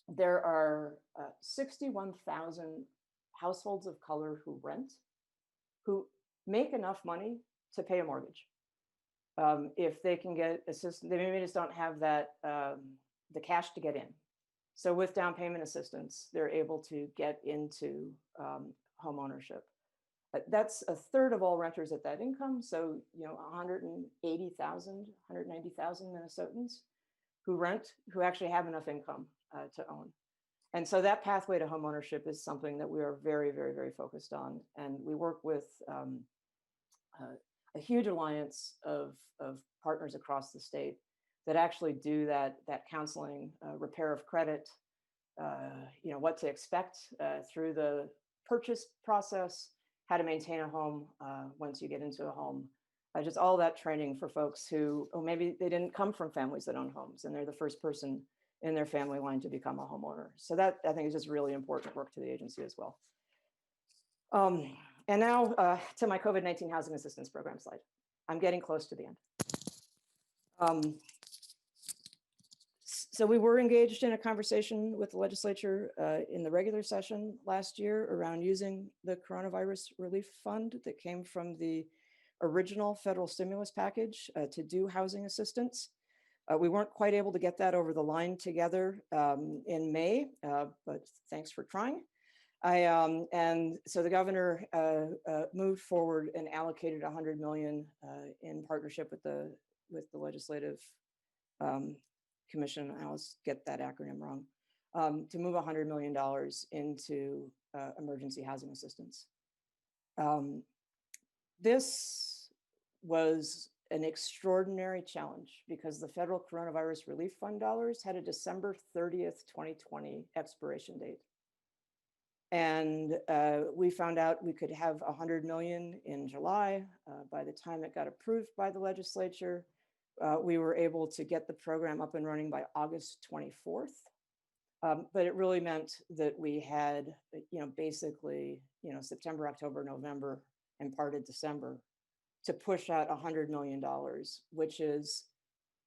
there are 61,000 households of color who rent, who make enough money to pay a mortgage. If they can get assistance, they maybe just don't have that the cash to get in. So with down payment assistance, they're able to get into home ownership. That's a third of all renters at that income. So 180,000, 190,000 Minnesotans who rent, who actually have enough income to own. And so that pathway to homeownership is something that we are very, very, very focused on. And we work with a huge alliance of partners across the state that actually do that counseling, repair of credit, what to expect through the purchase process, how to maintain a home once you get into a home. Just all that training for folks who maybe they didn't come from families that own homes and they're the first person in their family line to become a homeowner. So that, I think, is just really important work to the agency as well. And now to my COVID-19 housing assistance program slide. I'm getting close to the end. So we were engaged in a conversation with the legislature in the regular session last year around using the coronavirus relief fund that came from the original federal stimulus package to do housing assistance. We weren't quite able to get that over the line together in May, but thanks for trying. And so the governor moved forward and allocated $100 million in partnership with the legislative commission. I always get that acronym wrong, to move $100 million into emergency housing assistance. This was an extraordinary challenge because the federal coronavirus relief fund dollars had a December 30th, 2020 expiration date. And we found out we could have $100 million in July. By the time it got approved by the legislature, we were able to get the program up and running by August 24th. But it really meant that we had, basically, September, October, November, and part of December to push out $100 million, which is,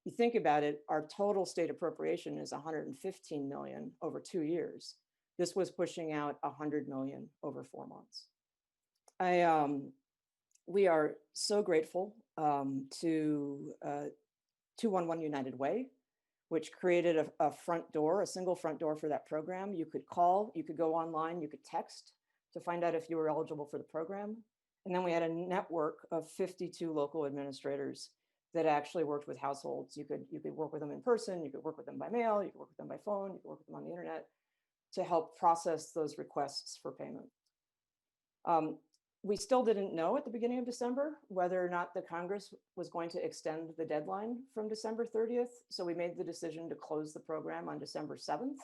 you think about it, our total state appropriation is $115 million over 2 years. This was pushing out $100 million over 4 months. We are so grateful to 211 United Way, which created a front door, a single front door for that program. You could call, you could go online, you could text to find out if you were eligible for the program. And then we had a network of 52 local administrators that actually worked with households. You could work with them in person, you could work with them by mail, you could work with them by phone, you could work with them on the internet to help process those requests for payment. We still didn't know at the beginning of December whether or not the Congress was going to extend the deadline from December 30th. So we made the decision to close the program on December 7th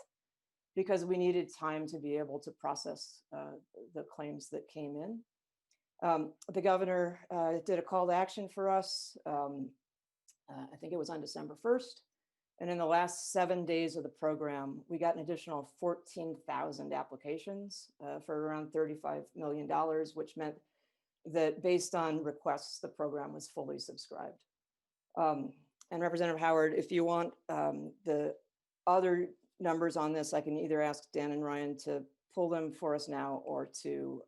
because we needed time to be able to process the claims that came in. The governor did a call to action for us. I think it was on December 1st. And in the last 7 days of the program, we got an additional 14,000 applications for around $35 million, which meant that based on requests, the program was fully subscribed. And Representative Howard, if you want the other numbers on this, I can either ask Dan and Ryan to pull them for us now or to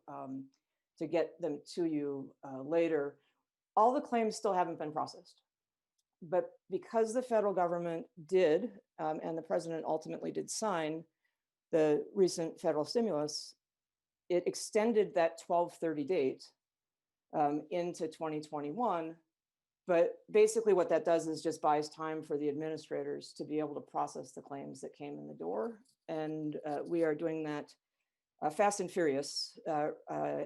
get them to you later. All the claims still haven't been processed. But because the federal government did, and the president ultimately did sign the recent federal stimulus, it extended that 12/30 date into 2021. But basically what that does is just buys time for the administrators to be able to process the claims that came in the door. And we are doing that fast and furious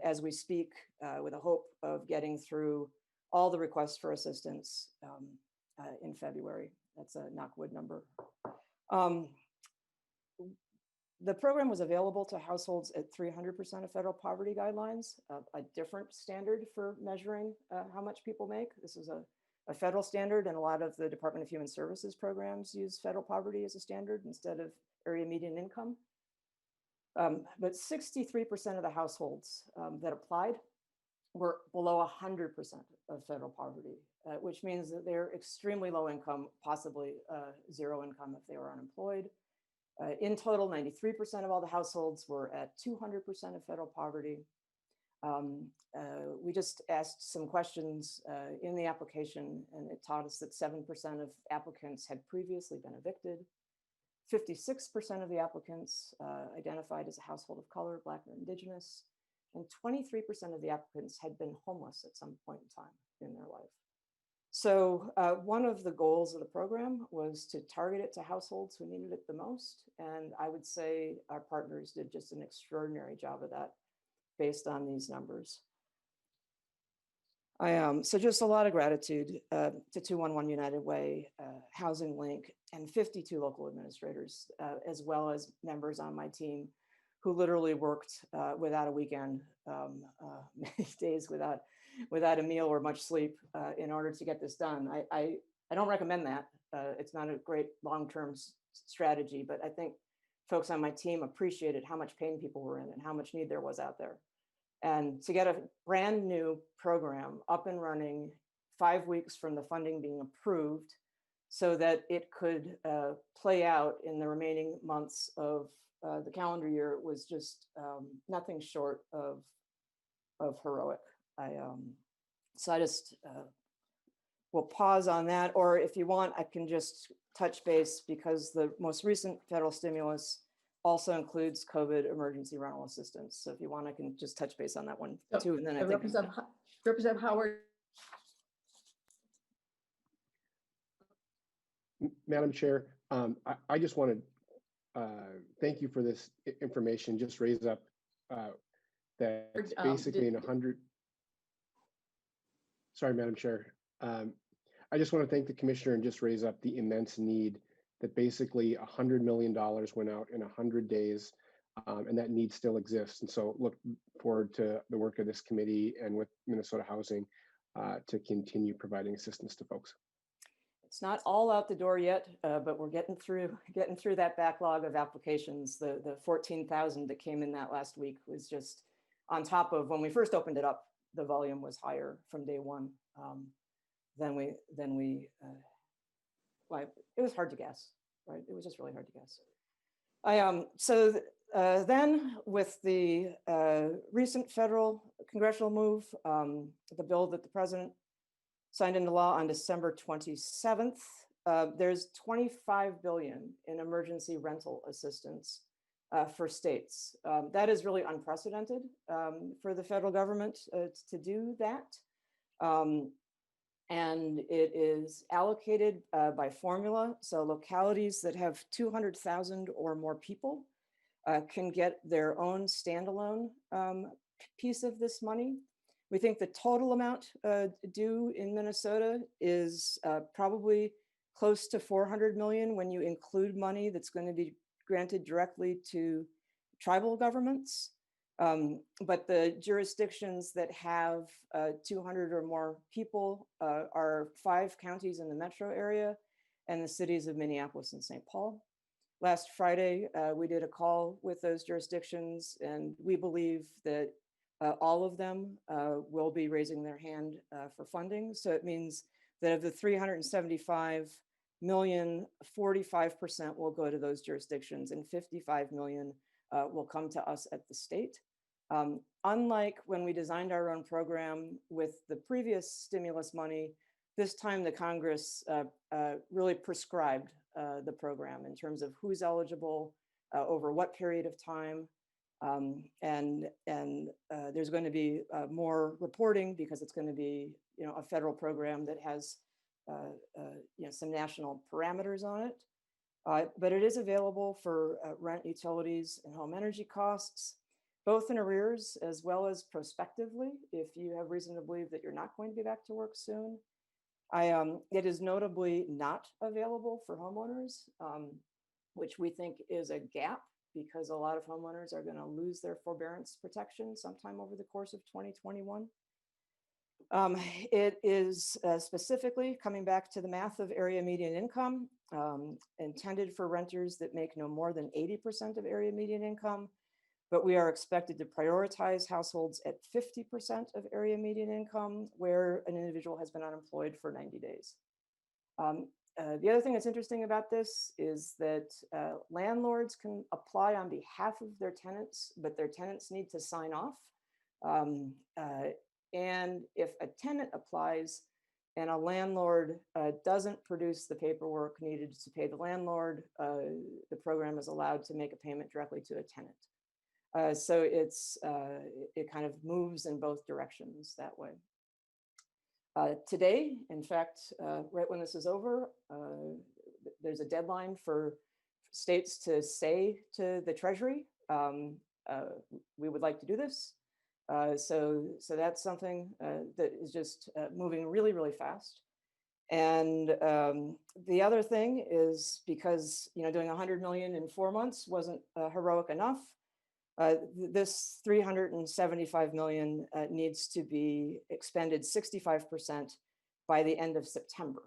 as we speak, with a hope of getting through all the requests for assistance in February. That's a knockwood number. The program was available to households at 300% of federal poverty guidelines, a different standard for measuring how much people make. This is a federal standard, and a lot of the Department of Human Services programs use federal poverty as a standard instead of area median income. But 63% of the households that applied were below 100% of federal poverty, which means that they're extremely low income, possibly zero income if they were unemployed. In total, 93% of all the households were at 200% of federal poverty. We just asked some questions in the application, and it taught us that 7% of applicants had previously been evicted. 56% of the applicants identified as a household of color, Black or Indigenous, and 23% of the applicants had been homeless at some point in time in their life. So one of the goals of the program was to target it to households who needed it the most. And I would say our partners did just an extraordinary job of that based on these numbers. So just a lot of gratitude to 211 United Way, Housing Link, and 52 local administrators, as well as members on my team who literally worked without a weekend, many days without a meal or much sleep in order to get this done. I don't recommend that. It's not a great long-term strategy, but I think folks on my team appreciated how much pain people were in and how much need there was out there. And to get a brand new program up and running 5 weeks from the funding being approved so that it could play out in the remaining months of the calendar year was just nothing short of heroic. So I just will pause on that, or if you want, I can just touch base because the most recent federal stimulus also includes COVID emergency rental assistance. So if you want, I can just touch base on that one too. And then I think Representative Howard. Madam Chair, I just want to thank you for this information. Just raise up that it's basically in 100. Sorry, Madam Chair. I just want to thank the commissioner and just raise up the immense need that basically $100 million went out in 100 days, and that need still exists. And so look forward to the work of this committee and with Minnesota Housing to continue providing assistance to folks. It's not all out the door yet, but we're getting through that backlog of applications. The 14,000 that came in that last week was just on top of when we first opened it up. The volume was higher from day one than we well, it was hard to guess, right? It was just really hard to guess. So then with the recent federal congressional move, the bill that the president signed into law on December 27th, there's $25 billion in emergency rental assistance for states. That is really unprecedented for the federal government to do that. And it is allocated by formula. So localities that have 200,000 or more people can get their own standalone piece of this money. We think the total amount due in Minnesota is probably close to 400 million when you include money that's going to be granted directly to tribal governments. But the jurisdictions that have 200 or more people are 5 counties in the metro area and the cities of Minneapolis and St. Paul. Last Friday, we did a call with those jurisdictions, and we believe that all of them will be raising their hand for funding. So it means that of the 375 million, 45% will go to those jurisdictions and 55 million will come to us at the state. Unlike when we designed our own program with the previous stimulus money, this time the Congress really prescribed the program in terms of who's eligible, over what period of time. And there's going to be more reporting because it's going to be, a federal program that has, some national parameters on it. But it is available for rent, utilities, and home energy costs, both in arrears as well as prospectively, if you have reason to believe that you're not going to be back to work soon. It is notably not available for homeowners, which we think is a gap because a lot of homeowners are going to lose their forbearance protection sometime over the course of 2021. It is specifically coming back to the math of area median income, intended for renters that make no more than 80% of area median income, but we are expected to prioritize households at 50% of area median income where an individual has been unemployed for 90 days. The other thing that's interesting about this is that landlords can apply on behalf of their tenants, but their tenants need to sign off. And if a tenant applies and a landlord doesn't produce the paperwork needed to pay the landlord, the program is allowed to make a payment directly to a tenant. So it kind of moves in both directions that way. Today, in fact, right when this is over, there's a deadline for states to say to the Treasury, we would like to do this. So that's something that is just moving really, really fast. And the other thing is because, doing 100 million in 4 months wasn't heroic enough. This 375 million needs to be expended 65% by the end of September.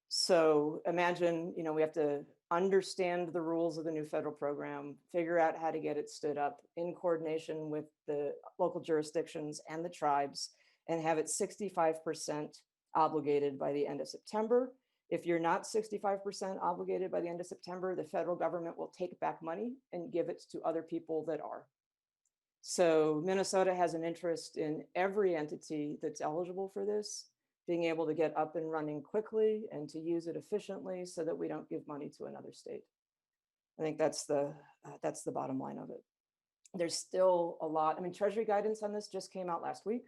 So imagine, we have to understand the rules of the new federal program, figure out how to get it stood up in coordination with the local jurisdictions and the tribes, and have it 65% obligated by the end of September. If you're not 65% obligated by the end of September, the federal government will take back money and give it to other people that are. So Minnesota has an interest in every entity that's eligible for this being able to get up and running quickly and to use it efficiently so that we don't give money to another state. I think that's the bottom line of it. There's still a lot. Treasury guidance on this just came out last week.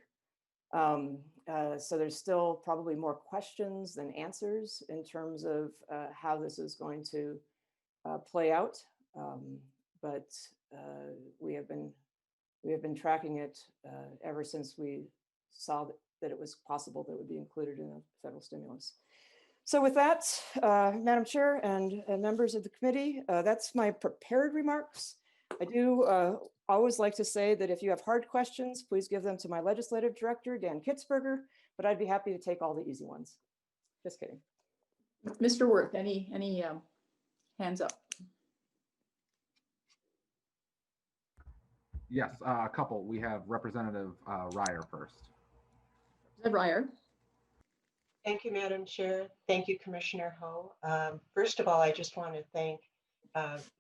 So there's still probably more questions than answers in terms of how this is going to play out. But we have been tracking it ever since we saw that it was possible that it would be included in a federal stimulus. So with that, Madam Chair and members of the committee, that's my prepared remarks. I do always like to say that if you have hard questions, please give them to my legislative director, Dan Kitzberger, but I'd be happy to take all the easy ones. Just kidding. Mr. Worth, any hands up? Yes, a couple. We have Representative Ryer first. Ryer. Thank you, Madam Chair. Thank you, Commissioner Ho. First of all, I just want to thank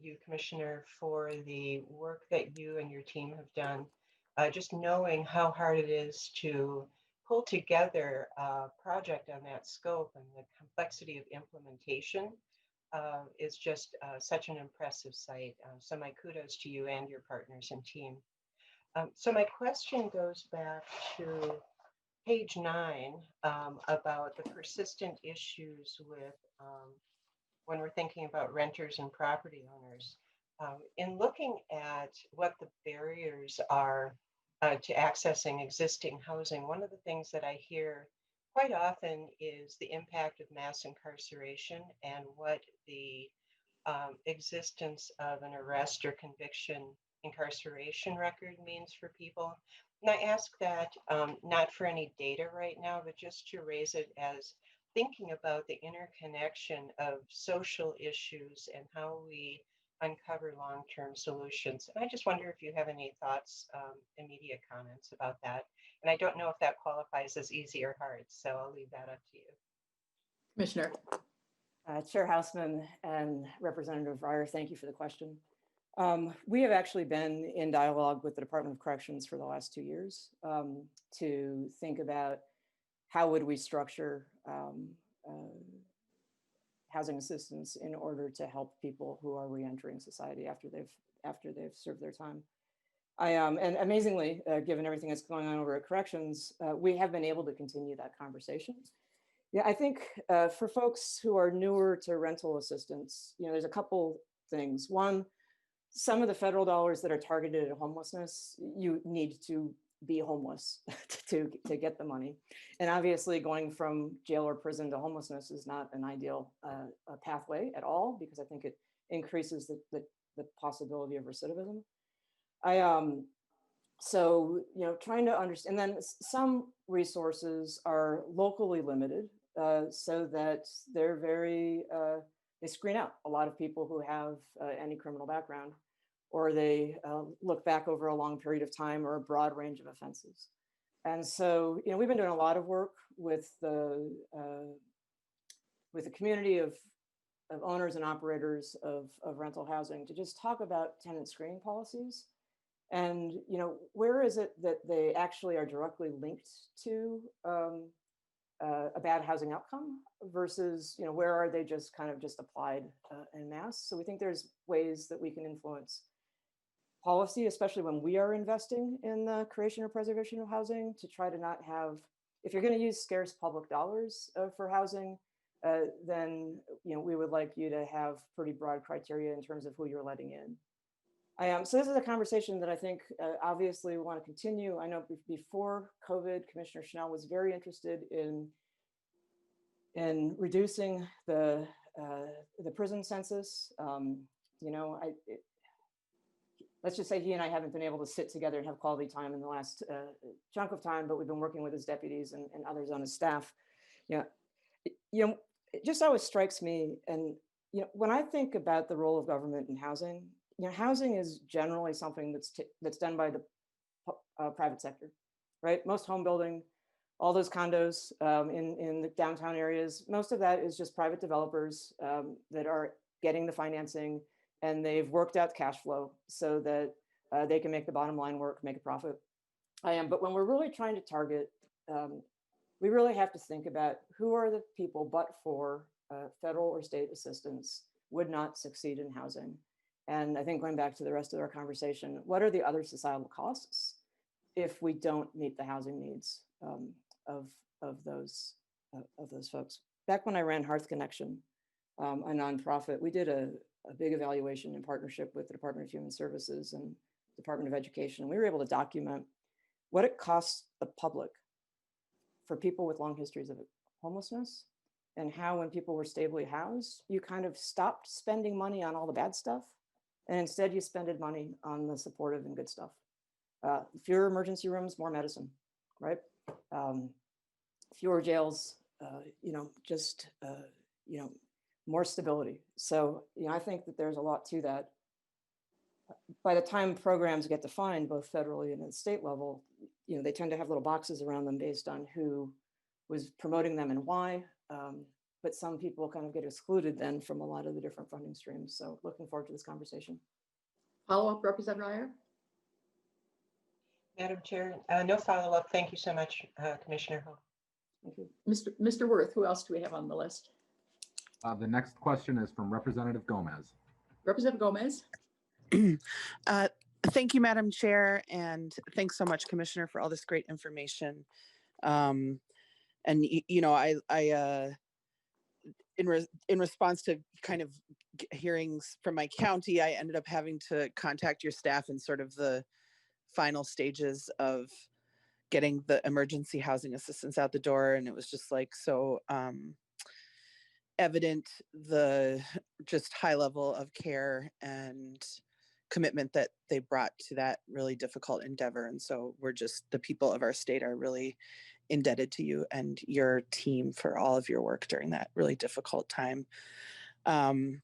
you, Commissioner, for the work that you and your team have done. Just knowing how hard it is to pull together a project on that scope and the complexity of implementation is just such an impressive sight. So my kudos to you and your partners and team. So my question goes back to page 9 about the persistent issues with when we're thinking about renters and property owners. In looking at what the barriers are to accessing existing housing. One of the things that I hear quite often is the impact of mass incarceration and what the existence of an arrest or conviction incarceration record means for people. And I ask that not for any data right now, but just to raise it as thinking about the interconnection of social issues and how we uncover long-term solutions. And I just wonder if you have any thoughts, immediate comments about that. And I don't know if that qualifies as easy or hard, so I'll leave that up to you. Commissioner. Chair Houseman and Representative Breyer, thank you for the question. We have actually been in dialogue with the Department of Corrections for the last 2 years to think about how would we structure housing assistance in order to help people who are reentering society after they've served their time. And amazingly, given everything that's going on over at Corrections, we have been able to continue that conversation. Yeah, I think for folks who are newer to rental assistance, there's a couple things. One, some of the federal dollars that are targeted at homelessness, you need to be homeless to get the money. And obviously going from jail or prison to homelessness is not an ideal pathway at all, because I think it increases the possibility of recidivism. So, trying to understand, and then some resources are locally limited so that they're they screen out a lot of people who have any criminal background, or they look back over a long period of time or a broad range of offenses. And so, we've been doing a lot of work with the community of owners and operators of rental housing to just talk about tenant screening policies. And, where is it that they actually are directly linked to a bad housing outcome versus, where are they just kind of just applied en masse? So we think there's ways that we can influence policy, especially when we are investing in the creation or preservation of housing, to try to not have, if you're going to use scarce public dollars for housing, then, we would like you to have pretty broad criteria in terms of who you're letting in. So this is a conversation that I think obviously we want to continue. I know before COVID, Commissioner Schnell was very interested in reducing the prison census. Let's just say he and I haven't been able to sit together and have quality time in the last chunk of time, but we've been working with his deputies and others on his staff. It just always strikes me, and when I think about the role of government in housing, housing is generally something that's done by the private sector, right? Most home building, all those condos in the downtown areas, most of that is just private developers that are getting the financing, and they've worked out cash flow so that they can make the bottom line work, make a profit. But when we're really trying to target, we really have to think about who are the people, but for federal or state assistance, would not succeed in housing. And I think going back to the rest of our conversation, what are the other societal costs if we don't meet the housing needs of those folks? Back when I ran Hearth Connection, a nonprofit, we did a big evaluation in partnership with the Department of Human Services and Department of Education. And we were able to document what it costs the public for people with long histories of homelessness, and how when people were stably housed, you kind of stopped spending money on all the bad stuff, and instead you spended money on the supportive and good stuff. Fewer emergency rooms, more medicine, right? Fewer jails, more stability. So, I think that there's a lot to that. By the time programs get defined, both federally and at the state level, they tend to have little boxes around them based on who was promoting them and why. But some people kind of get excluded then from a lot of the different funding streams. So looking forward to this conversation. Follow-up, Representative Breyer? Madam Chair, no follow-up. Thank you so much, Commissioner Ho. Thank you. Mr. Worth, who else do we have on the list? The next question is from Representative Gomez. Representative Gomez. Thank you, Madam Chair, and thanks so much, Commissioner, for all this great information. In response to kind of hearings from my county, I ended up having to contact your staff in sort of the final stages of getting the emergency housing assistance out the door. And it was just like so evident the just high level of care and commitment that they brought to that really difficult endeavor. And so we're just, the people of our state are really indebted to you and your team for all of your work during that really difficult time. And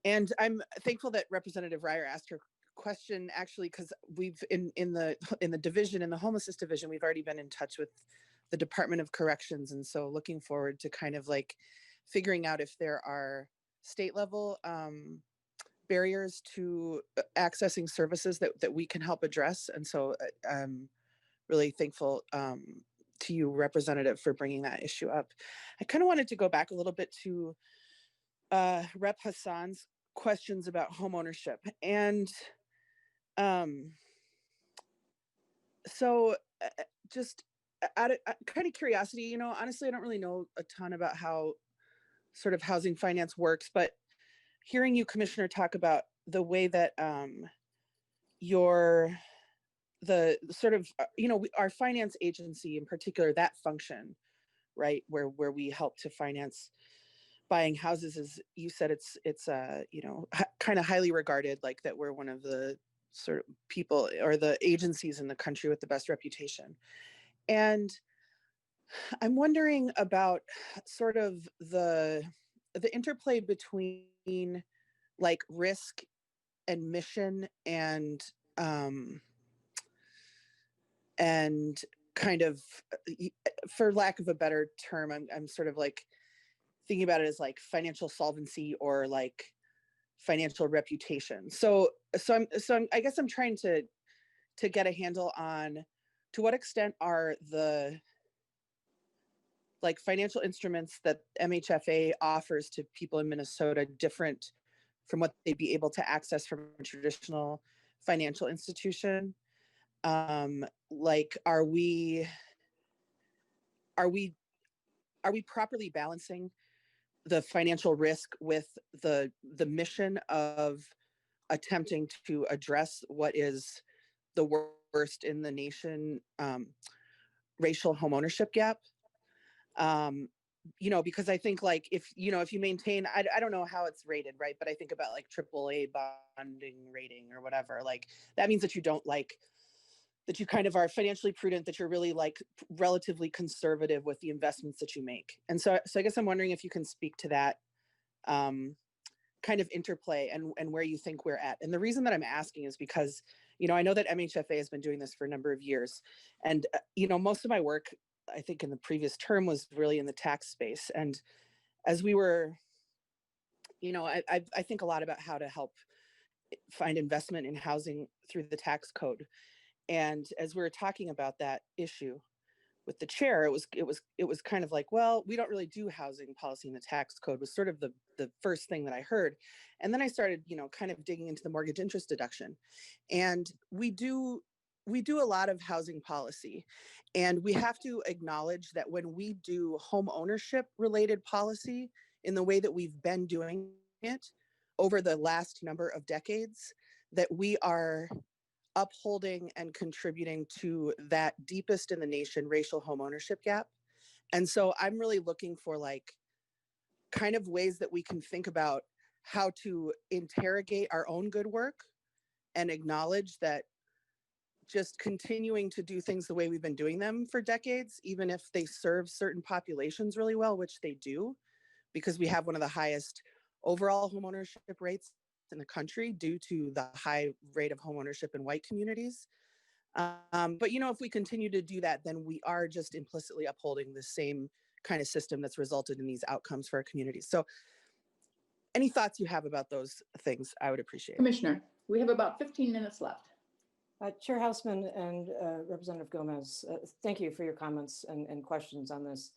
I'm thankful that Representative Ryer asked her question, actually, because we've in the division, in the homelessness division, we've already been in touch with the Department of Corrections. And so looking forward to kind of like figuring out if there are state level barriers to accessing services that we can help address. And so I'm really thankful to you, Representative, for bringing that issue up. I kind of wanted to go back a little bit to Rep. Hassan's questions about home ownership. And so just out of kind of curiosity, you know, honestly, I don't really know a ton about how sort of housing finance works, but hearing you, Commissioner, talk about the way that the sort of, you know, our finance agency in particular, that function, right, where we help to finance buying houses, is, you said it's you know, kind of highly regarded, like that we're one of the sort of people or the agencies in the country with the best reputation. And I'm wondering about sort of the interplay between like risk and mission and kind of, for lack of a better term, I'm sort of like thinking about it as like financial solvency or like financial reputation. So I guess I'm trying to get a handle on, to what extent are the like financial instruments that MHFA offers to people in Minnesota different from what they'd be able to access from a traditional financial institution? Like, are we properly balancing the financial risk with the mission of attempting to address what is the worst in the nation, racial homeownership gap? You know, because I think like if you maintain, I don't know how it's rated, right? But I think about like AAA bonding rating or whatever, like that means that you don't like, that you kind of are financially prudent, that you're really like relatively conservative with the investments that you make. And so I guess I'm wondering if you can speak to that kind of interplay and where you think we're at. And the reason that I'm asking is because, you know, I know that MHFA has been doing this for a number of years. And, you know, most of my work, I think in the previous term, was really in the tax space. And as we were, you know, I think a lot about how to help find investment in housing through the tax code. And as we were talking about that issue with the chair, it was kind of like, well, we don't really do housing policy in the tax code, was sort of the first thing that I heard. And then I started, you know, kind of digging into the mortgage interest deduction. And we do a lot of housing policy. And we have to acknowledge that when we do home ownership related policy in the way that we've been doing it over the last number of decades, that we are upholding and contributing to that deepest in the nation racial homeownership gap. And so I'm really looking for like kind of ways that we can think about how to interrogate our own good work and acknowledge that just continuing to do things the way we've been doing them for decades, even if they serve certain populations really well, which they do, because we have one of the highest overall homeownership rates in the country due to the high rate of homeownership in white communities. But, you know, if we continue to do that, then we are just implicitly upholding the same kind of system that's resulted in these outcomes for our communities. So any thoughts you have about those things, I would appreciate. Commissioner, we have about 15 minutes left. Chair Houseman and Representative Gomez, thank you for your comments and questions on this.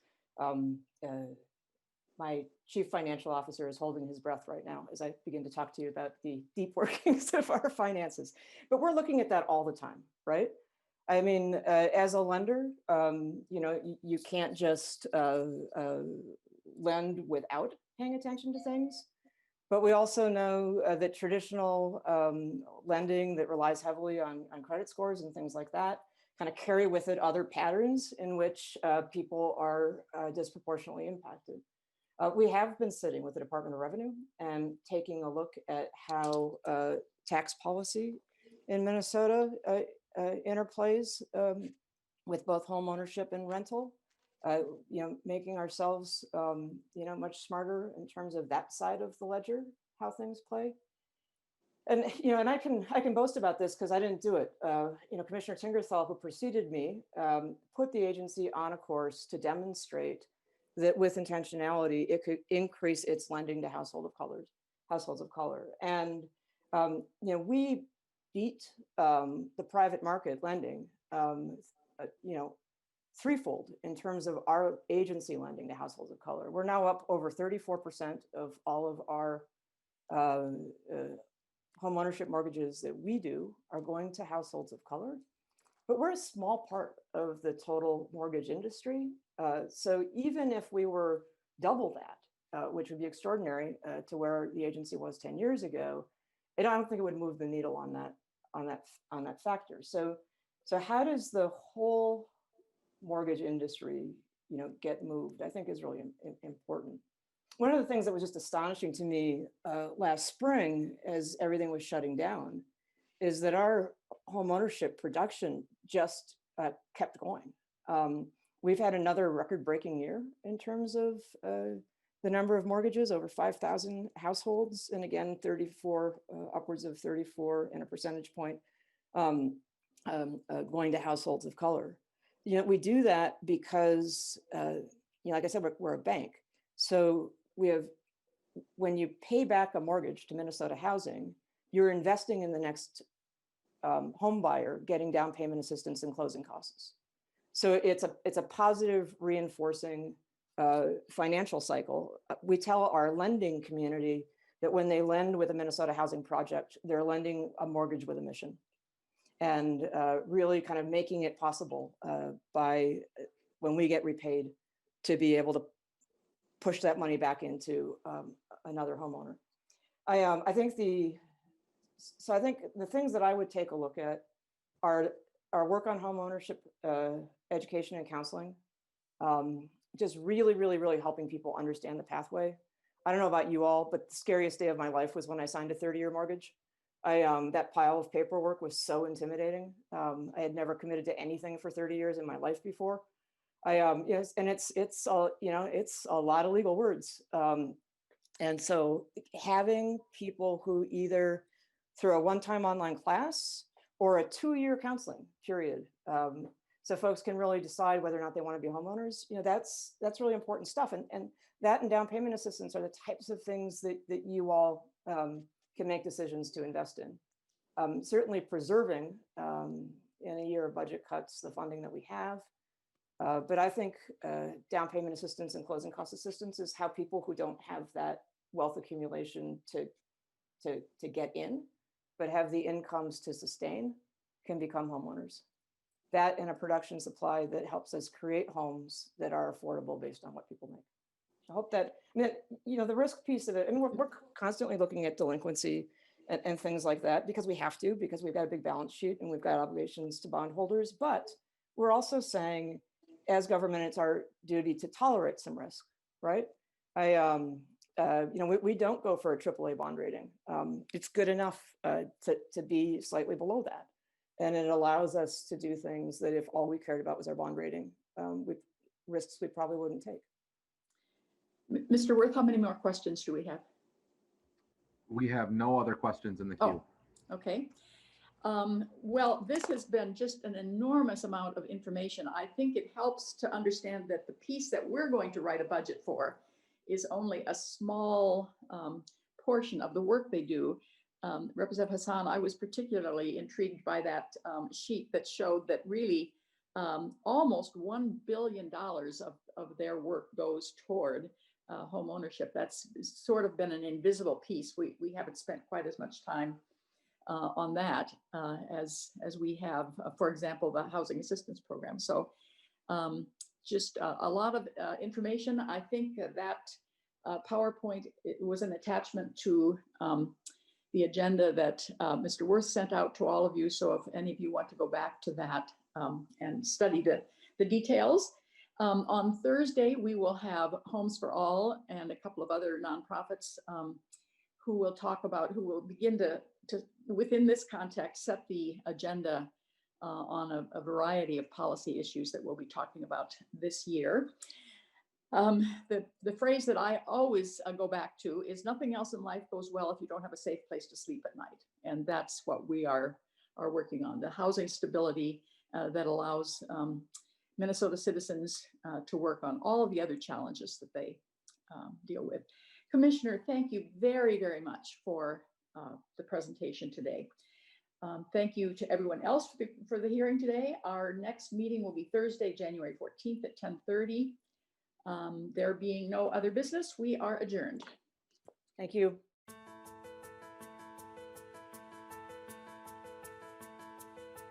My chief financial officer is holding his breath right now as I begin to talk to you about the deep workings of our finances. But we're looking at that all the time, right? I mean, as a lender, you know, you can't just lend without paying attention to things. But we also know that traditional lending that relies heavily on credit scores and things like that kind of carry with it other patterns in which people are disproportionately impacted. We have been sitting with the Department of Revenue and taking a look at how tax policy in Minnesota interplays with both home ownership and rental. Making ourselves, much smarter in terms of that side of the ledger, how things play. And, and I can boast about this because I didn't do it. Commissioner Tingerthal, who preceded me, put the agency on a course to demonstrate that with intentionality, it could increase its lending to households of color. And, we beat the private market lending, threefold in terms of our agency lending to households of color. We're now up over 34% of all of our home ownership mortgages that we do are going to households of color. But we're a small part of the total mortgage industry. So even if we were double that, which would be extraordinary to where the agency was 10 years ago, I don't think it would move the needle on that factor. So how does the whole mortgage industry, get moved, I think is really important. One of the things that was just astonishing to me last spring as everything was shutting down is that our home ownership production just kept going. We've had another record-breaking year in terms of the number of mortgages, over 5,000 households, and again, 34, upwards of 34 and a percentage point going to households of color. We do that because, like I said, we're a bank. So when you pay back a mortgage to Minnesota Housing, you're investing in the next home buyer getting down payment assistance and closing costs. So it's a positive reinforcing financial cycle. We tell our lending community that when they lend with a Minnesota Housing project, they're lending a mortgage with a mission. And really kind of making it possible by when we get repaid to be able to push that money back into another homeowner. I think the things that I would take a look at are our work on home ownership, education and counseling, just really, really, really helping people understand the pathway. I don't know about you all, but the scariest day of my life was when I signed a 30-year mortgage. That pile of paperwork was so intimidating. I had never committed to anything for 30 years in my life before. Yes, and it's a lot of legal words. And so having people who either through a one-time online class or a 2-year counseling period, so folks can really decide whether or not they want to be homeowners, that's really important stuff. And that and down payment assistance are the types of things that you all can make decisions to invest in. Certainly preserving in a year of budget cuts, the funding that we have. But I think down payment assistance and closing cost assistance is how people who don't have that wealth accumulation to get in, but have the incomes to sustain, can become homeowners. That and a production supply that helps us create homes that are affordable based on what people make. I hope that, the risk piece of it, we're constantly looking at delinquency and things like that because we have to, because we've got a big balance sheet and we've got obligations to bondholders. But we're also saying, as government, it's our duty to tolerate some risk, right? We don't go for a AAA bond rating. It's good enough to be slightly below that. And it allows us to do things that if all we cared about was our bond rating, with risks we probably wouldn't take. Mr. Worth, how many more questions do we have? We have no other questions in the queue. Oh, okay. Well, this has been just an enormous amount of information. I think it helps to understand that the piece that we're going to write a budget for is only a small portion of the work they do. Representative Hassan, I was particularly intrigued by that sheet that showed that really almost $1 billion of their work goes toward home ownership. That's sort of been an invisible piece. We haven't spent quite as much time on that as we have, for example, the housing assistance program. So just a lot of information. I think that PowerPoint, it was an attachment to the agenda that Mr. Worth sent out to all of you. So if any of you want to go back to that and study the details. On Thursday, we will have Homes for All and a couple of other nonprofits who will begin to, within this context, set the agenda on a variety of policy issues that we'll be talking about this year. The phrase that I always go back to is nothing else in life goes well if you don't have a safe place to sleep at night. And that's what we are working on, the housing stability that allows Minnesota citizens to work on all of the other challenges that they deal with. Commissioner, thank you very, very much for the presentation today. Thank you to everyone else for the hearing today. Our next meeting will be Thursday, January 14th at 10:30. There being no other business, we are adjourned. Thank you.